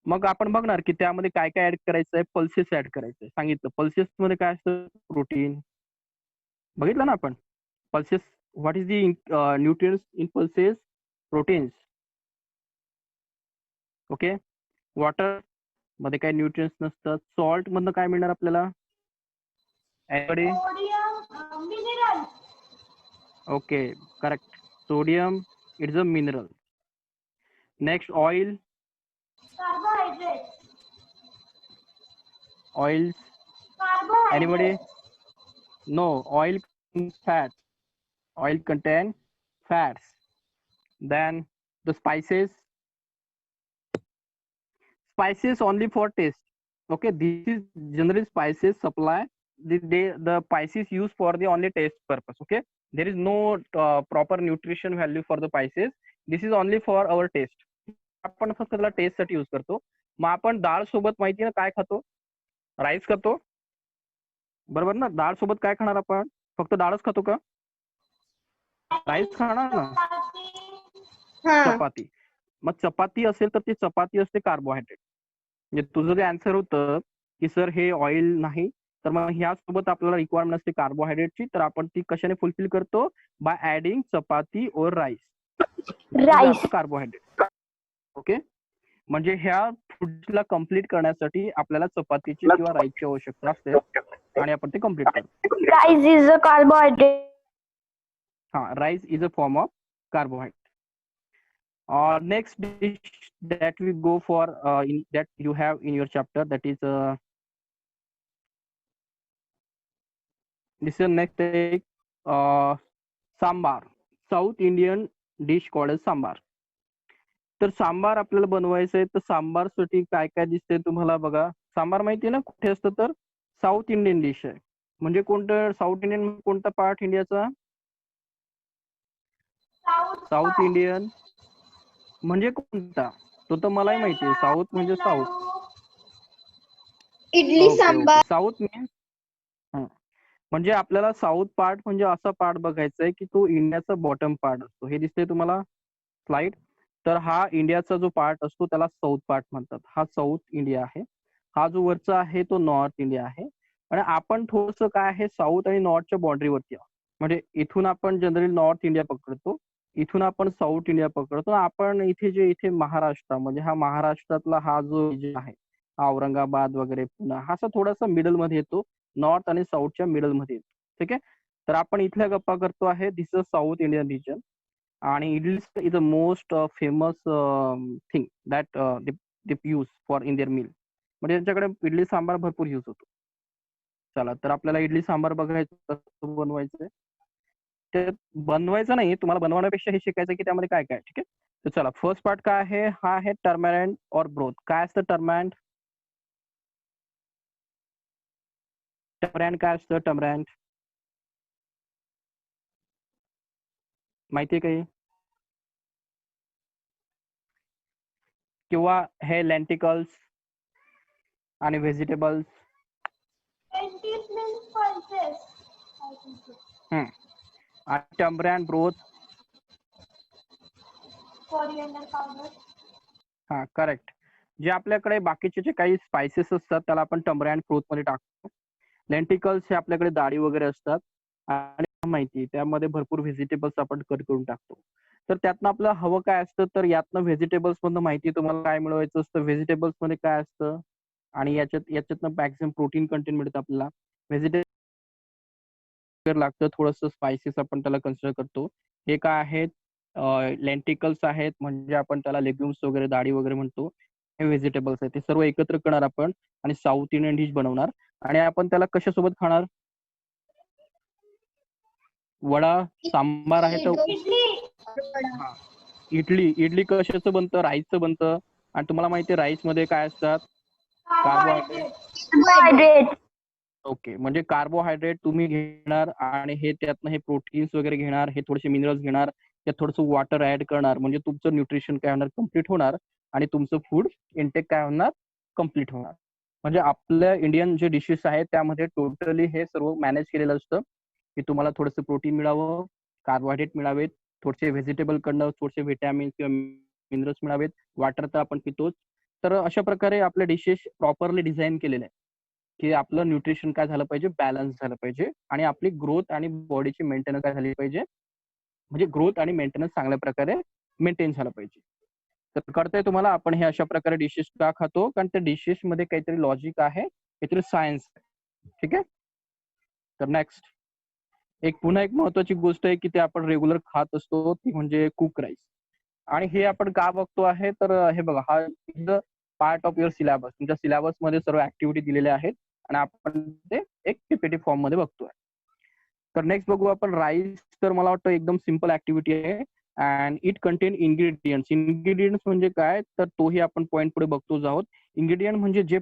मग आपण बघणार की त्यामध्ये काय काय ऍड करायचं आहे, पल्सेस ऍड करायचंय. सांगितलं पल्सेस मध्ये काय असतं, प्रोटीन. बघितलं ना आपण pulses, what is the nutrients in pulses, proteins. Okay. Water मध्ये काही न्यूट्रिएंट्स नसतात. सॉल्ट मधनं काय मिळणार आपल्याला, एवढे. Mineral. Okay, correct. Sodium, it's a mineral. Next oil. Carbohydrate. Oils. Carbohydrate. Anybody? No, oil fat. Oil contain fats. Then the spices. Spices only for taste. Okay, this is generally spices supply. The spices used for the only taste purpose. Okay, there is no proper nutrition value for the spices. This is only for our taste. आपण फक्त त्याला taste साठी use करतो. मग आपण डाळ सोबत माहिती ना काय खातो, राईस खातो, बरोबर ना. डाळ सोबत काय खाणार आपण, फक्त डाळच खातो का, राईस खाणार ना, हा. चपाती. मग चपाती असेल तर ती चपाती असते कार्बोहायड्रेट. म्हणजे तुझं जे आन्सर होतं की सर हे ऑइल नाही, तर मग ह्यासोबत आपल्याला रिक्वायरमेंट असते कार्बोहायड्रेटची. तर आपण ती कशाने फुलफिल करतो, बाय ऍडिंग चपाती और राईस. राईस. कार्बोहायड्रेट. ओके. म्हणजे ह्या फूडला कम्प्लीट करण्यासाठी आपल्याला चपातीची किंवा राईसची आवश्यकता असते, आणि आपण ते कम्प्लीट करतो. Rice is a carbohydrate. हा, rice is a form of carbohydrate. Next dish that we go for that you have in your chapter, that is this is next take sambar. South Indian dish called as sambar. तर सांबार आपल्याला बनवायचं आहे. तर सांबार साठी काय काय दिसतंय तुम्हाला बघा. सांबार माहिती आहे ना कुठे असतं, तर साऊथ इंडियन डिश आहे. म्हणजे कोणतं साऊथ इंडियन, कोणता पार्ट इंडियाचा, साऊथ इंडियन म्हणजे कोणता, तो तर मलाही माहिती आहे. साऊथ म्हणजे south. Idli sambar. South means म्हणजे आपल्याला साऊथ पार्ट म्हणजे असा पार्ट बघायचा आहे की तो इंडियाचा बॉटम पार्ट असतो. हे दिसतंय तुम्हाला स्लाइड. तर हा इंडियाचा जो पार्ट असतो त्याला साऊथ पार्ट म्हणतात. हा साऊथ इंडिया आहे. हा जो वरचा आहे तो नॉर्थ इंडिया आहे. आणि आपण थोडंसं काय आहे, साऊथ आणि नॉर्थच्या बाउंड्रीवरती आहोत. म्हणजे इथून आपण जनरली नॉर्थ इंडिया पकडतो, इथून आपण साऊथ इंडिया पकडतो. आपण इथे महाराष्ट्र, म्हणजे हा महाराष्ट्रातला हा जो रिजन आहे, औरंगाबाद वगैरे पुणा हा असा थोडासा मिडल मध्ये येतो, नॉर्थ आणि साऊथच्या मिडल मध्ये येतो. ठीक आहे. तर आपण इथल्या गप्पा करतो आहे this is South Indian region. आणि idli is a most famous thing that they use for in their meal. म्हणजे त्यांच्याकडे इडली सांबार भरपूर यूज होतो. चला तर आपल्याला इडली सांबार बघायचं कसं बनवायचं. ते बनवायचं नाही, तुम्हाला बनवण्यापेक्षा हे शिकायचं की त्यामध्ये काय काय. ठीक आहे. तर चला फर्स्ट पार्ट काय आहे, हा आहे टर्मॅरंट और ब्रोथ. काय असतं टर्मॅरंट? टर्मॅरंट काय असतं? टर्मॅरंट माहितीये काही? किंवा हे लेंटिकल्स आणि vegetables. Lentils means pulses. I think so. आणि टर्मॅरंट ब्रोथ. Coriander powder. हा करेक्ट. जे आपल्याकडे बाकीचे जे काही स्पायसेस असतात त्याला आपण टर्मॅरंट ब्रोथ मध्ये टाकतो. लेंटिकल्स हे आपल्याकडे डाळी वगैरे असतात आणि माहिती त्यामध्ये भरपूर व्हेजिटेबल्स आपण कट करून टाकतो. तर त्यातनं आपलं हवं काय असतं, तर यातनं व्हेजिटेबल्स मधनं माहिती तुम्हाला काय मिळवायचं असतं, व्हेजिटेबल्स मध्ये काय असतं आणि याच्यातनं मॅक्सिमम प्रोटीन कंटेंट मिळतं आपल्याला. व्हेजिटेबल लागतं, थोडंसं स्पायसेस आपण त्याला कन्सिडर करतो. हे काय आहेत? लेंटिकल्स आहेत, म्हणजे आपण त्याला लेग्युम्स वगैरे डाळी वगैरे म्हणतो. हे व्हेजिटेबल्स आहेत, ते सर्व एकत्र करणार आपण आणि साऊथ इंडियन डिश बनवणार. आणि आपण त्याला कशासोबत खाणार? वडा, सांबार आहे तर Idli. हा. इडली कशाचं बनतं? राईसचं बनतं. आणि तुम्हाला माहिती आहे राईस मध्ये काय असतात? कार्बोहायड्रेट. कार्बोहायड्रेट. ओके. म्हणजे कार्बोहायड्रेट तुम्ही घेणार आणि हे त्यातनं हे प्रोटीन्स वगैरे घेणार, हे थोडेसे मिनरल्स घेणार, त्यात थोडंसं वॉटर ऍड करणार, म्हणजे तुमचं न्यूट्रिशन काय होणार? कम्प्लीट होणार आणि तुमचं फूड इंटेक काय होणार? कम्प्लीट होणार. म्हणजे आपल्या इंडियन जे डिशेस आहेत त्यामध्ये टोटली हे सर्व मॅनेज केलेलं असतं की तुम्हाला थोडंसं प्रोटीन मिळावं, कार्बोहायड्रेट मिळावेत, थोडेसे व्हेजिटेबल कडनं थोडेसे व्हिटॅमिन्स किंवा मिनरल्स मिळावेत, वॉटर तर आपण पितोच. तर अशा प्रकारे आपले डिशेस प्रॉपरली डिझाईन केलेले आहे की आपलं न्यूट्रिशन काय झालं पाहिजे? बॅलन्स झालं पाहिजे आणि आपली ग्रोथ आणि बॉडीची मेंटेनन्स काय झाली पाहिजे? म्हणजे ग्रोथ आणि मेंटेनन्स चांगल्या प्रकारे मेंटेन झालं पाहिजे. तर कळतंय तुम्हाला आपण हे अशा प्रकारे डिशेस का खातो? कारण त्या डिशेस मध्ये काहीतरी लॉजिक आहे, काहीतरी सायन्स आहे. ठीक आहे. तर नेक्स्ट पुन्हा एक महत्वाची गोष्ट आहे की ते आपण रेग्युलर खात असतो, ती म्हणजे कुक राईस. आणि हे आपण का बघतो आहे, तर हे बघा, हा is a part of your syllabus. तुमच्या सिलेबस मध्ये सर्व ऍक्टिव्हिटी दिलेल्या आहेत आणि आपण ते एक पीपीटी फॉर्म मध्ये बघतोय. तर नेक्स्ट बघू आपण राईस. तर मला वाटतं एकदम सिम्पल ऍक्टिव्हिटी आहे and it content ingredients. Ingredients म्हणजे काय, तर तोही आपण पॉईंट पुढे बघतोच आहोत. इन्ग्रेडियंट म्हणजे जे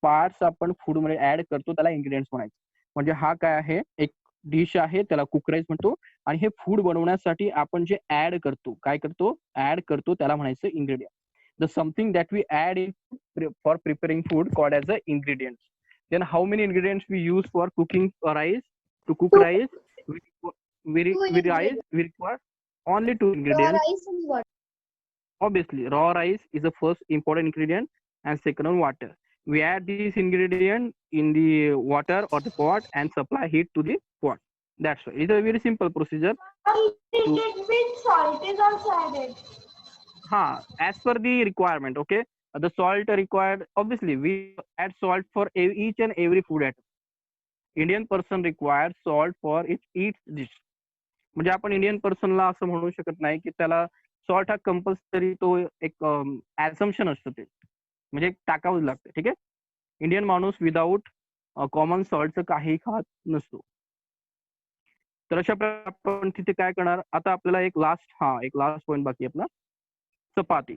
पार्ट्स आपण फूड मध्ये ऍड करतो त्याला इन्ग्रेडियंट्स म्हणायचं. म्हणजे हा काय आहे, एक डिश आहे, त्याला कुक राईस म्हणतो. आणि हे फूड बनवण्यासाठी आपण जे ऍड करतो, काय करतो? ऍड करतो, त्याला म्हणायचं ingredient. The something that we add in for preparing food called as a ingredients. Then how many ingredients we use for cooking rice? To cook rice, we require only two ingredients. Rice and water. Obviously, raw rice is the first important ingredient, and second one water. We add this ingredient in the water or the pot and supply heat to the pot. That's why it's a very simple procedure. It means salt is also added. As per the requirement. Okay. The salt required, obviously we add salt for each and every food item. Indian person required salt for it dish. म्हणजे आपण Indian पर्सनला असं म्हणू शकत नाही की त्याला salt हा compulsory, तो एक ऍझम्पशन असतं, ते म्हणजे टाकावंच लागतं. ठीक आहे. इंडियन माणूस विदाऊट कॉमन सॉल्टचं काही खात नसतो. तर अशा प्रकारे आपण तिथे काय करणार, आता आपल्याला एक लास्ट पॉईंट बाकी आपला, चपाती.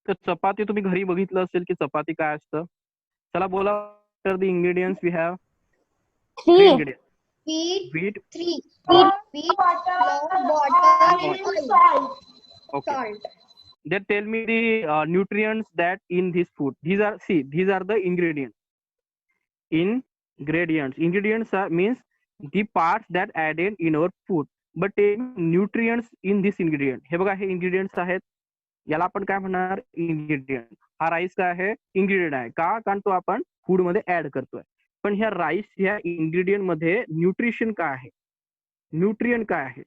तर चपाती तुम्ही घरी बघितलं असेल की चपाती काय असतं. चला बोला. तर the ingredients we have 3 Three. ingredients. Wheat. Wheat. Wheat. Water. Water. And salt. Okay. Salt. They tell me the nutrients that in this food. These are the ingredients. Ingredients means the parts that added in our food. But nutrients in this ingredient. हे बघा, हे ingredients आहेत. याला आपण काय म्हणणार? Ingredient. हा rice काय आहे? इन्ग्रेडियंट आहे. का? कारण तो आपण फूड मध्ये ऍड करतोय. पण ह्या राईस ह्या इन्ग्रेडियंट मध्ये न्यूट्रिशन काय आहे? न्यूट्रियंट काय आहे?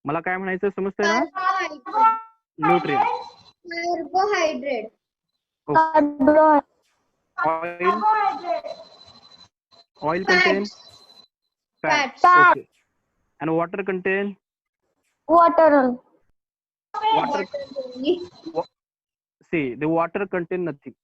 मला काय म्हणायचं समजतंय ना? Nutrient. Carbohydrate. Oil Carbohydrate. contain Fats. fats. Okay. And water contain water. Water only. wa- See, the water contain nothing.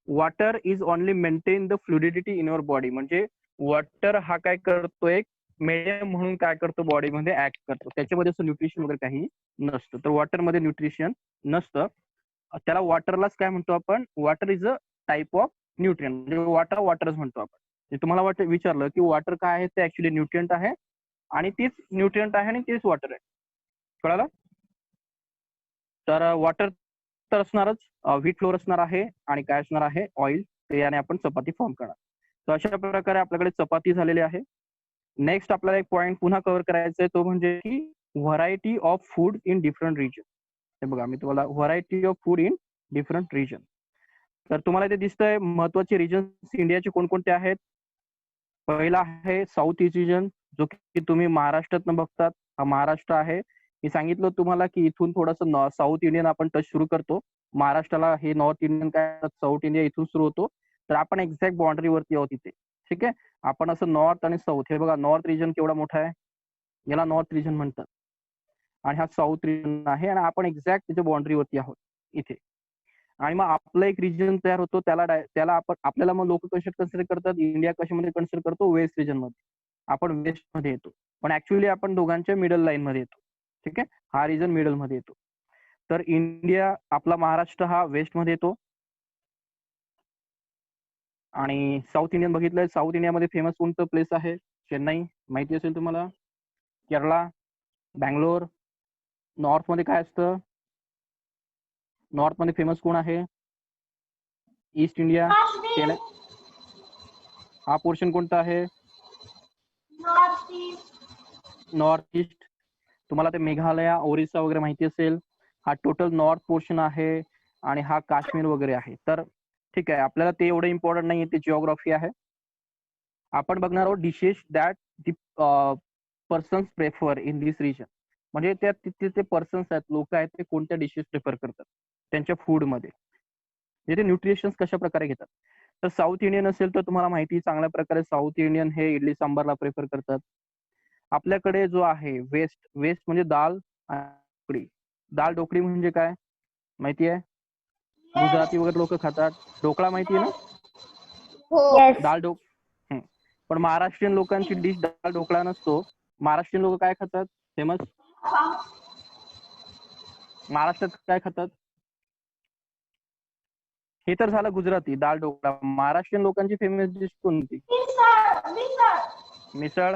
Water is only maintain the fluidity in your body. म्हणजे वॉटर हा काय करतो, एक मीडियम म्हणून काय करतो बॉडीमध्ये act करतो. त्याच्यामध्ये असं न्यूट्रिशन वगैरे काही नसतं. तर वॉटरमध्ये न्यूट्रिशन नसतं. त्याला वॉटरलाच काय म्हणतो आपण, water is a type of nutrient. म्हणजे वॉटरच म्हणतो आपण. जे तुम्हाला विचारलं की वॉटर काय आहे, ते ऍक्च्युली न्यूट्रिएंट आहे आणि तीच न्यूट्रिएंट आहे आणि तीच वॉटर आहे. कळालं? तर वॉटर तर असणारच, व्हीट फ्लोअर असणार आहे आणि काय असणार आहे, ऑइल. ते याने आपण चपाती फॉर्म करणार. तर अशा प्रकारे आपल्याकडे चपाती झालेली आहे. नेक्स्ट आपल्याला एक पॉईंट पुन्हा कव्हर करायचा आहे, तो म्हणजे की variety of food in different region. हे बघा, मी तुम्हाला variety of food in different region. तर तुम्हाला ते दिसतंय महत्वाचे रिजन्स इंडियाचे कोणकोणते आहेत. पहिला आहे साऊथ ईस्ट रिजन, जो की तुम्ही महाराष्ट्रातनं बघतात. हा महाराष्ट्र आहे. मी सांगितलं तुम्हाला की इथून थोडंसं साऊथ इंडियन आपण टच सुरू करतो. महाराष्ट्राला हे नॉर्थ इंडियन काय, साऊथ इंडिया इथून सुरू होतो. तर आपण एक्झॅक्ट बाउंड्रीवरती आहोत इथे. ठीक आहे. आपण असं नॉर्थ आणि साऊथ, हे बघा नॉर्थ रिजन केवढा मोठा आहे, याला नॉर्थ रिजन म्हणतात. आणि हा साऊथ रिजन आहे आणि आपण एक्झॅक्ट त्याच्या बाउंड्रीवरती आहोत इथे. आणि मग आपलं एक रिजन तयार होतो, त्याला आपल्याला मग लोक कसे कन्सिडर करतात, इंडिया कशामध्ये कन्सिडर करतो, वेस्ट रिजन मध्ये. आपण वेस्ट मध्ये येतो, पण ऍक्च्युअली आपण दोघांच्या मिडल लाईन मध्ये येतो. ठीक आहे. हा रिजन मिडल मध्ये येतो. तर इंडिया, आपला महाराष्ट्र हा वेस्ट मध्ये येतो. आणि साऊथ इंडियन बघितलंय, साऊथ इंडियामध्ये फेमस कोणतं प्लेस आहे, चेन्नई माहिती असेल तुम्हाला, केरळा, बँगलोर. नॉर्थ मध्ये काय असतं, नॉर्थ मध्ये फेमस कोण आहे, ईस्ट इंडिया, चेन्नई. हा पोर्शन कोणता आहे, नॉर्थ ईस्ट. तुम्हाला ते मेघालय, ओरिसा वगैरे माहिती असेल. हा टोटल नॉर्थ पोर्शन आहे आणि हा काश्मीर वगैरे आहे. तर ठीक आहे, आपल्याला ते एवढं इम्पॉर्टंट नाही, ते जिओग्राफी आहे. आपण बघणार आहोत dishes that the persons prefer in this region. म्हणजे त्या तिथे ते पर्सन्स आहेत, लोक आहेत, ते कोणत्या डिशेस प्रेफर करतात त्यांच्या फूडमध्ये, म्हणजे ते न्यूट्रिशन्स कशा प्रकारे घेतात. तर साऊथ इंडियन असेल तर तुम्हाला माहिती, चांगल्या प्रकारे साऊथ इंडियन हे इडली सांबारला प्रेफर करतात. आपल्याकडे जो आहे वेस्ट, वेस्ट म्हणजे दाल ढोकळी. दाल ढोकळी म्हणजे काय माहिती आहे, गुजराती वगैरे लोक खातात. ढोकळा माहिती आहे ना, हो. दाल ढोक पण महाराष्ट्रीयन लोकांची डिश दाल ढोकळा नसतो. महाराष्ट्रीयन लोक काय खातात, फेमस महाराष्ट्रात काय खातात, हे तर झालं गुजराती दाल ढोकळा. महाराष्ट्रीयन लोकांची फेमस डिश कोणती, मिसळ.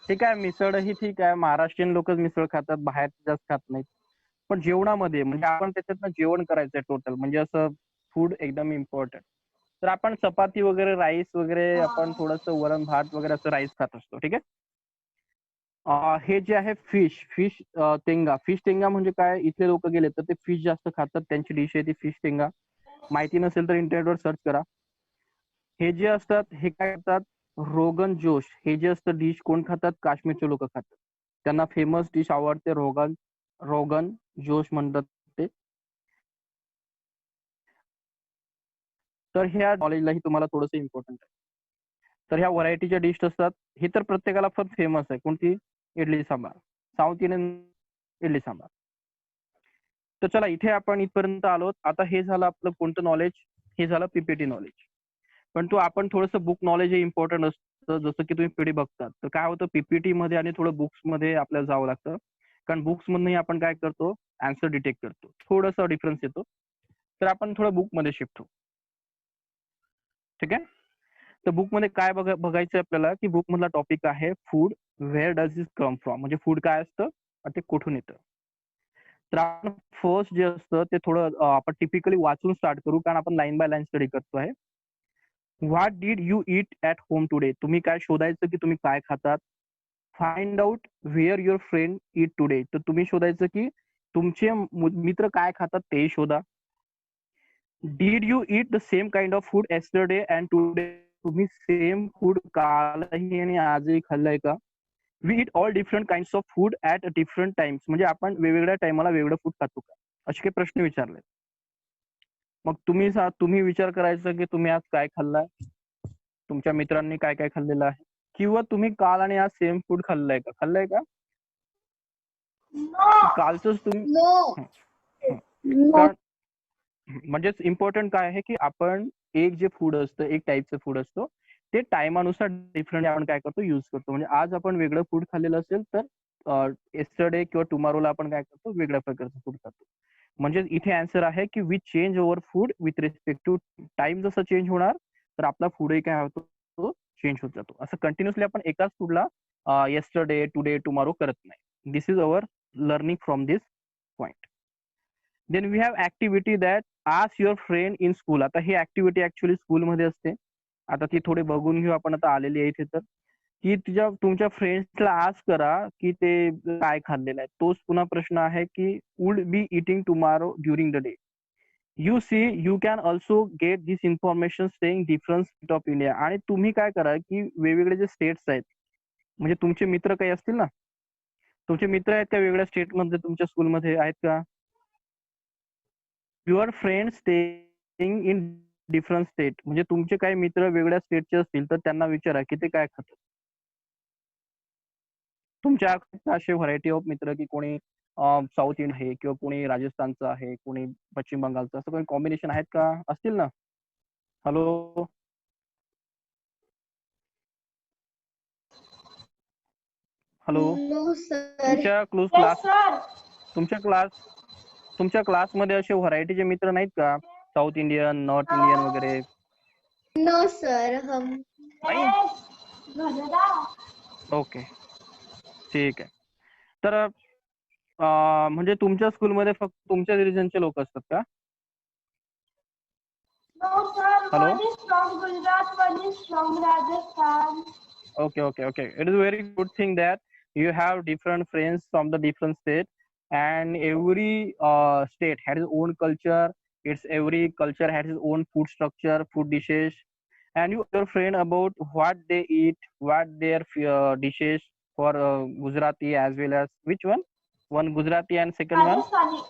ठीक आहे, मिसळ ही ठीक आहे, महाराष्ट्रीयन लोकच मिसळ खातात, बाहेर जास्त खात नाहीत. पण जेवणामध्ये म्हणजे आपण त्याच्यातनं जेवण करायचंय टोटल, म्हणजे असं फूड एकदम इम्पॉर्टंट. तर आपण चपाती वगैरे, राईस वगैरे, आपण थोडंसं वरण भात वगैरे असं राईस खात असतो. ठीक आहे. हे जे आहे फिश टेंगा. फिश टेंगा म्हणजे काय, इथले लोक गेले तर ते फिश जास्त खातात, त्यांची डिश आहे ती फिश टेंगा. माहिती नसेल तर इंटरनेटवर सर्च करा. हे जे असतात हे काय करतात, रोगन जोश हे जे असतं डिश कोण खातात, काश्मीरचे लोक खातात. त्यांना फेमस डिश आवडते रोगन जोश म्हणतात ते. तर ह्या नॉलेजलाही तुम्हाला थोडंसं इम्पॉर्टंट आहे. तर ह्या व्हरायटीच्या डिश असतात, हे तर प्रत्येकाला पण फेमस आहे. कोणती, इडली सांबार, साऊथ इंडियन इडली सांबार. तर चला, इथे आपण इथपर्यंत आलो. आता हे झालं आपलं कोणतं नॉलेज, हे झालं पीपीटी नॉलेज. पण तो आपण थोडंसं बुक नॉलेज हे इम्पॉर्टंट असतं. जसं की तुम्ही पीडी बघतात, तर काय होतं, पीपीटी मध्ये आणि थोडं बुक्स मध्ये आपल्याला जावं लागतं. कारण बुक्स मधनही आपण काय करतो, आन्सर डिटेक्ट करतो, थोडासा डिफरन्स येतो. तर आपण थोडं बुक मध्ये शिफ्ट होऊ. ठीक आहे. तर बुक मध्ये काय बघायचं आपल्याला, की बुक मधला टॉपिक आहे food, where does it come from. म्हणजे फूड काय असतं आणि ते कुठून येतं. तर आपण फर्स्ट जे असतं ते थोडं आपण टिपिकली वाचून स्टार्ट करू, कारण आपण लाईन बाय लाईन स्टडी करतो आहे. What did you eat at home today. तुम्ही काय शोधायचं की तुम्ही काय खातात. Find out where your friend eat today. तर तुम्ही शोधायचं की तुमचे मित्र काय खातात ते शोधा. Did you eat the same kind of food yesterday and today. तुम्ही सेम फूड कालही आणि आजही खाल्लंय का. We eat all different kinds of food at different times. म्हणजे आपण वेगवेगळ्या टाइमाला वेगळं फूड खातो का. असे काही प्रश्न विचारले. मग तुम्ही विचार करायचा की तुम्ही आज काय खाल्लाय, तुमच्या मित्रांनी काय काय खाल्लेलं आहे, किंवा तुम्ही काल आणि आज सेम फूड खाल्लंय का? खाल्लंय का? No. कालचंच तुम्ही नो. हं, हं. कारण म्हणजेच इम्पॉर्टंट काय आहे की आपण एक जे फूड असतं, एक टाईपचं फूड असतो, ते टायमानुसार डिफरंट आपण काय करतो, यूज करतो. म्हणजे आज आपण वेगळं फूड खाल्लेलं असेल तर येस्टरडे किंवा टुमॉरोला आपण काय करतो, वेगळ्या प्रकारचं फूड खातो. म्हणजे इथे आन्सर आहे की we change over food with respect to time. जसं चेंज होणार तर आपला फूडही काय होतो, तो चेंज होत जातो. असं कंटिन्युअसली आपण एकाच फूडला येस्टरडे, टुडे, टुमॉरो करत नाही. This is our learning from this point. Then we have activity that ask your friend in school. आता ही ऍक्टिव्हिटी ऍक्च्युअली स्कूलमध्ये असते. आता ती थोडी बघून घेऊ आपण. आता आलेली आहे इथे तर की तुमच्या फ्रेंड्सला आस्क करा की ते काय खाल्लेलं आहे. तोच पुन्हा प्रश्न आहे की would be eating tomorrow during the day. You see you can also get this information staying different state of India. आणि तुम्ही काय करा की वेगवेगळे जे स्टेट्स आहेत, म्हणजे तुमचे मित्र काही असतील ना, तुमचे मित्र आहेत का वेगळ्या स्टेटमध्ये तुमच्या स्कूलमध्ये आहेत का? Your friend staying in different state, म्हणजे तुमचे काही मित्र वेगळ्या स्टेटचे असतील तर त्यांना विचारा की ते काय खातात. तुमच्या असे व्हरायटी ऑफ मित्र की कोणी साऊथ इंडियन आहे किंवा कोणी राजस्थानचं आहे, कोणी पश्चिम बंगालचं, असं काही कॉम्बिनेशन आहेत का? असतील ना? Hello hello no sir. तुमच्या क्लोज Yes, क्लास sir. तुमच्या क्लास तुमच्या क्लासमध्ये असे व्हरायटीचे मित्र नाहीत का? साऊथ इंडियन, नॉर्थ इंडियन वगैरे नो सर. हम नाही? Yes. Gajada. ओके, ठीक आहे. तर म्हणजे तुमच्या स्कूलमध्ये फक्त तुमच्या रिजनचे लोक असतात का? No, sir. Hello One is from Gujarat, one is from Rajasthan. Okay. It is a very good thing that you have different friends from the different state, and every state has its own culture. Every culture has its own food structure, food dishes, and you your friend about what they eat, what their dishes for Gujarati as well as which one? One Gujarati and second one Rajasthani.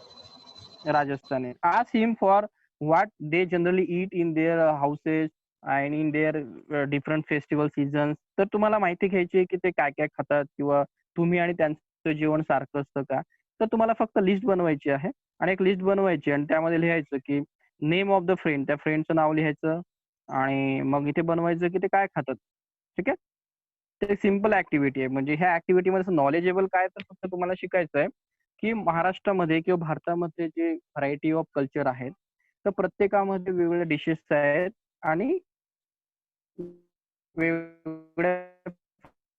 Rajasthani. Ask him for what they generally eat in their houses and in their different festival seasons. तर तुम्हाला माहिती घ्यायची आहे की ते काय काय खातात किंवा तुम्ही आणि त्यांचं जेवण सारखं असतं का? तर तुम्हाला फक्त लिस्ट बनवायची आहे आणि एक लिस्ट बनवायची आणि त्यामध्ये लिहायचं की नेम ऑफ द फ्रेंड, त्या फ्रेंडचं नाव लिहायचं आणि मग इथे बनवायचं की ते काय खातात. ठीक आहे. ते सिम्पल ऍक्टिव्हिटी आहे. म्हणजे ह्या ऍक्टिव्हिटीमध्ये नॉलेजेबल काय तर फक्त तुम्हाला शिकायचं आहे की महाराष्ट्रामध्ये किंवा भारतामध्ये जे व्हरायटी ऑफ कल्चर आहेत तर प्रत्येकामध्ये वेगवेगळ्या डिशेस आहेत आणि वेगवेगळ्या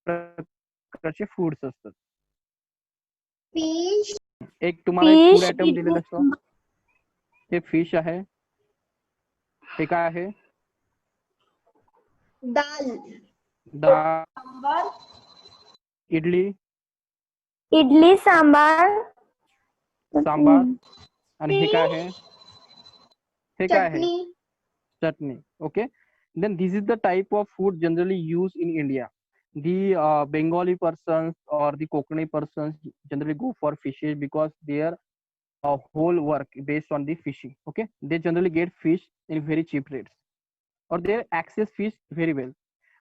प्रकारचे फूड्स असतात. फिश. एक तुम्हाला एक फूड फिश, आयटम दिलेलं असतं, ते फिश आहे. हे काय आहे? दाल. डाळ, Sambar. इडली, इडली सांबार, सांबार. आणि हे काय आहे? हे काय आहे? चटनी. Chutney. Okay. Then this is the type of food generally used in India. The Bengali persons or the Konkani persons generally go for fishes because their whole work based on the fishing. Okay. They generally get fish in very cheap rates or they access fish very well.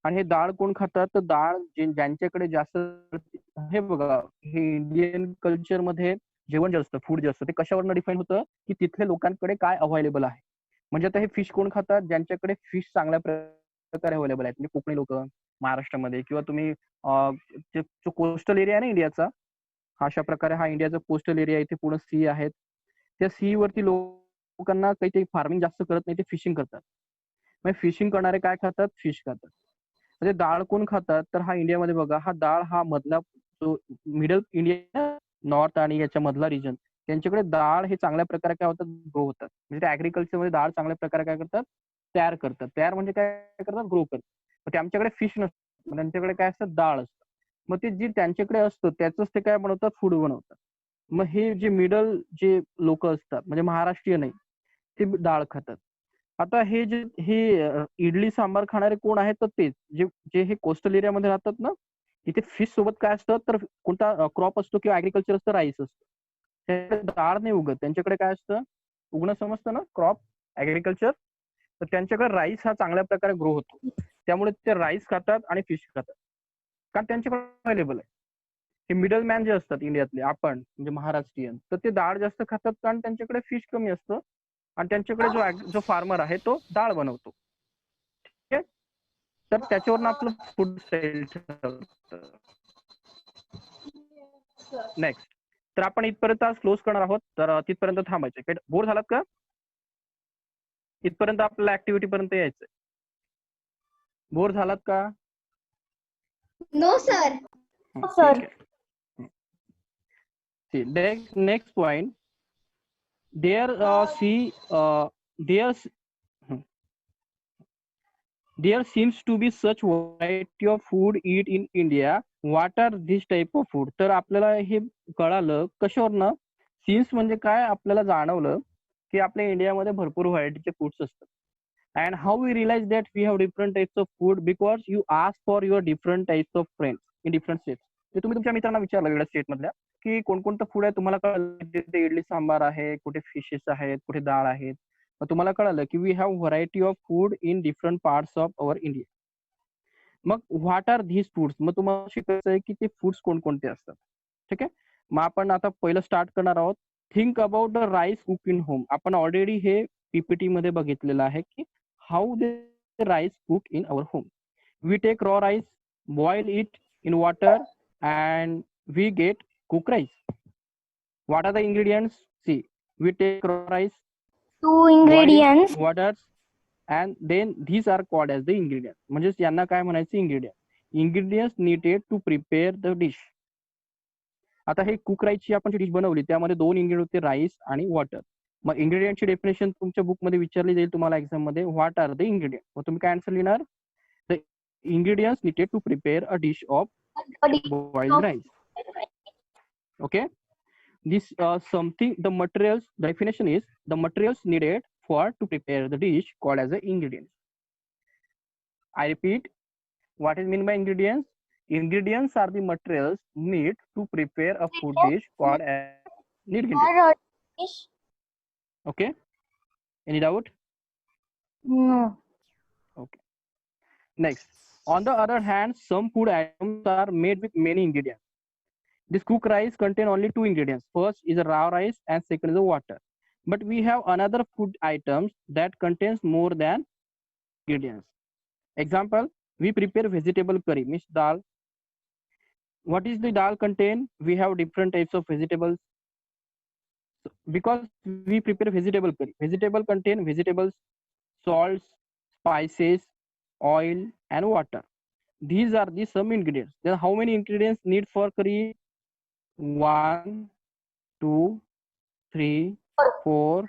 आणि हे डाळ कोण खातात? तर डाळ ज्यांच्याकडे जास्त, हे बघा, हे इंडियन कल्चरमध्ये जेवण जे असतं, फूड जे असतं, ते कशावरनं डिफाईन होतं की तिथल्या लोकांकडे काय अवेलेबल आहे. म्हणजे आता हे फिश कोण खातात? ज्यांच्याकडे फिश चांगल्या प्रकारे अवेलेबल आहेत. म्हणजे कोकणी लोक महाराष्ट्रामध्ये किंवा तुम्ही जो कोस्टल एरिया आहे ना इंडियाचा, अशा प्रकारे हा इंडियाचा कोस्टल एरिया, इथे पूर्ण सी आहेत. त्या सी वरती लोकांना काही ते फार्मिंग जास्त करत नाही, ते फिशिंग करतात. म्हणजे फिशिंग करणारे काय खातात? फिश खातात. म्हणजे डाळ कोण खातात? तर हा इंडियामध्ये बघा, हा डाळ हा मधला जो मिडल इंडिया, नॉर्थ आणि याच्या मधला रिजन, त्यांच्याकडे डाळ हे चांगल्या प्रकारे काय होतात? ग्रो होतात. म्हणजे ते ऍग्रिकल्चरमध्ये डाळ चांगल्या प्रकारे काय करतात? तयार करतात. तयार म्हणजे काय करतात? ग्रो करतात. मग ते आमच्याकडे फिश नसतं, मग त्यांच्याकडे काय असतं? डाळ असतं. मग ते जे त्यांच्याकडे असतं त्याचंच ते काय बनवतात? फूड बनवतात. मग हे जे मिडल जे लोक असतात, म्हणजे महाराष्ट्रीयन नाही, ते डाळ खातात. आता हे इडली सांबार खाणारे कोण आहेत? तर तेच जे जे हे कोस्टल एरियामध्ये राहतात ना, तिथे फिश सोबत काय असतं? तर कोणता क्रॉप असतो किंवा ऍग्रिकल्चर असतं? राईस असतं. त्यांच्याकडे डाळ नाही उगत, त्यांच्याकडे काय असतं, उगणं समजतं ना, क्रॉप ऍग्रिकल्चर. तर त्यांच्याकडे राईस हा चांगल्या प्रकारे ग्रो होतो, त्यामुळे ते राईस खातात आणि फिश खातात, कारण त्यांच्याकडे अवेलेबल आहे. हे मिडल मॅन जे असतात इंडियातले, आपण म्हणजे महाराष्ट्रीयन, तर ते डाळ जास्त खातात कारण त्यांच्याकडे फिश कमी असतं आणि त्यांच्याकडे जो फार्मर आहे तो डाळ बनवतो. ठीक आहे, तर त्याच्यावरून आपलं फूड स्टाईल ठरतं. नेक्स्ट, तर आपण इथपर्यंत आज क्लोज करणार आहोत, तर तिथपर्यंत थांबायचं. बोर झालात का? इथपर्यंत आपल्याला ऍक्टिव्हिटी पर्यंत यायचंय. बोर झालात का? No sir. sir. ठीक आहे. Next point, there there seems to be such variety of food eat in India. What are these type of food? तर आपल्याला हे कळालं कशावरनं, सीन्स म्हणजे काय, आपल्याला जाणवलं की आपल्या इंडियामध्ये भरपूर व्हरायटीचे फूड्स असतात. And how we realize that we have different types of food because you ask for your different types of friends in different states. ते तुम्ही तुमच्या मित्रांना विचारलं वेगळ्या स्टेट मधल्या की कोणकोणतं फूड आहे, तुम्हाला कळलं तिथे इडली सांबार आहे, कुठे फिशेस आहेत, कुठे डाळ आहेत. मग तुम्हाला कळालं की we have variety of food in different parts of our India. मग व्हॉट आर धीस फूड्स, मग तुम्हाला शिकायचं आहे की ते फूड्स कोणकोणते असतात. ठीक आहे, मग आपण आता पहिलं स्टार्ट करणार आहोत. Think about the rice cook in home. आपण ऑलरेडी हे पीपीटी मध्ये बघितलेलं आहे की how the rice cook in our home. We take raw rice, boil it in water and we get cooked rice. What are the ingredients? See, we take raw rice, 2 boil it, ingredients. water, and then these are called as the ingredients. म्हणजे यांना काय म्हणायचं, ingredients. Ingredients needed to prepare the dish. आता हे cook राईसची आपण जी dish बनवली त्यामध्ये 2 ingredient होते, राईस आणि वॉटर. मग इंग्रेडियंटची डेफिनेशन तुमच्या बुक मध्ये विचारली जाईल तुम्हाला एक्झाम मध्ये, व्हॉट आर द इंग्रेडियंट. मग तुम्ही काय आन्सर लिहिणार, the ingredients needed to prepare a dish of boiled rice. Okay, this something, the materials, definition is the materials needed for to prepare the dish called as the ingredients. I repeat, what is meant by ingredients? Ingredients are the materials need to prepare a food dish called as ingredients. Okay, any doubt? No. Okay, next, on the other hand, some food items are made with many ingredients. This cooked rice contain only 2 ingredients. First is a raw rice and second is the water. But we have another food items that contains more than ingredients. Example, we prepare vegetable curry, means dal. What is the dal contain? We have different types of vegetables. Because we prepare vegetable curry, vegetable contain vegetables, salts, spices, oil and water. These are the some ingredients. Then how many ingredients need for curry? 1, 2, 3, 4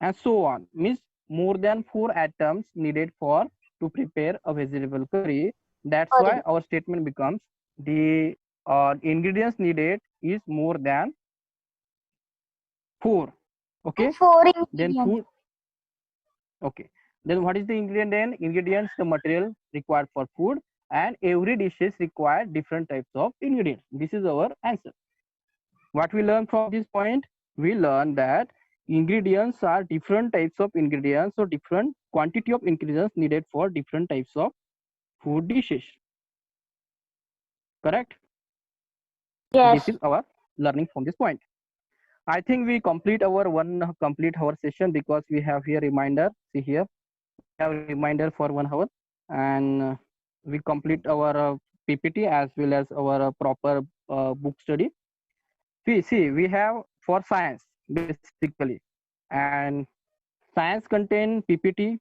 and so on. Means more than 4 items needed for to prepare a vegetable curry. That's why our statement becomes the ingredients needed is more than 4. Okay, 4 then ingredients. food. Okay, then what is the ingredient? Then ingredients, the material required for food, and every dishes require different types of ingredients. This is our answer. What we learn from this point? We learn that ingredients are different types of ingredients, or different quantity of ingredients needed for different types of food dishes. Correct? Yes. This is our learning from this point. I think we complete our session because we have here reminder. See here, we have a reminder for 1 hour, and we complete our PPT as well as our proper book study. See, we have for science basically, and science contain PPT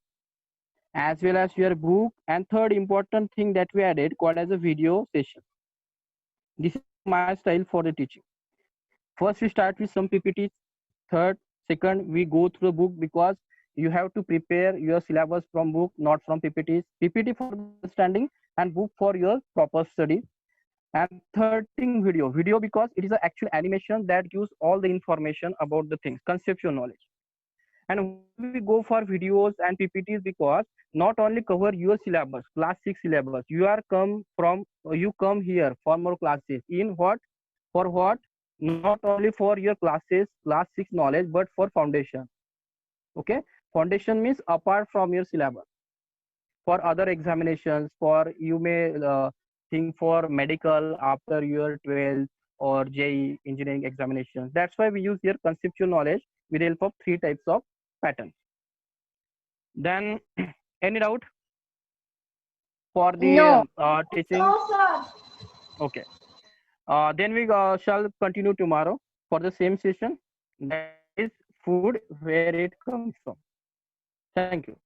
as well as your book, and third important thing that we added called as a video session. This is my style for the teaching. First we start with some PPTs, second we go through the book because you have to prepare your syllabus from book, not from PPTs. PPT for understanding and book for your proper study. And third thing, video because it is an actual animation that gives all the information about the things, conceptual knowledge. And we go for videos and PPTs because not only cover your syllabus, class 6 syllabus, you come here for more classes in what, for what, not only for your classes, class 6 knowledge, but for foundation. Okay, foundation means apart from your syllabus. For other examinations, for you may think for medical after your 12th or JE engineering examinations. That's why we use here conceptual knowledge with the help of 3 types of patterns. Then, any doubt for the No. teaching? No, sir. Okay. Then we shall continue tomorrow for the same session. That is food, where it comes from. Thank you.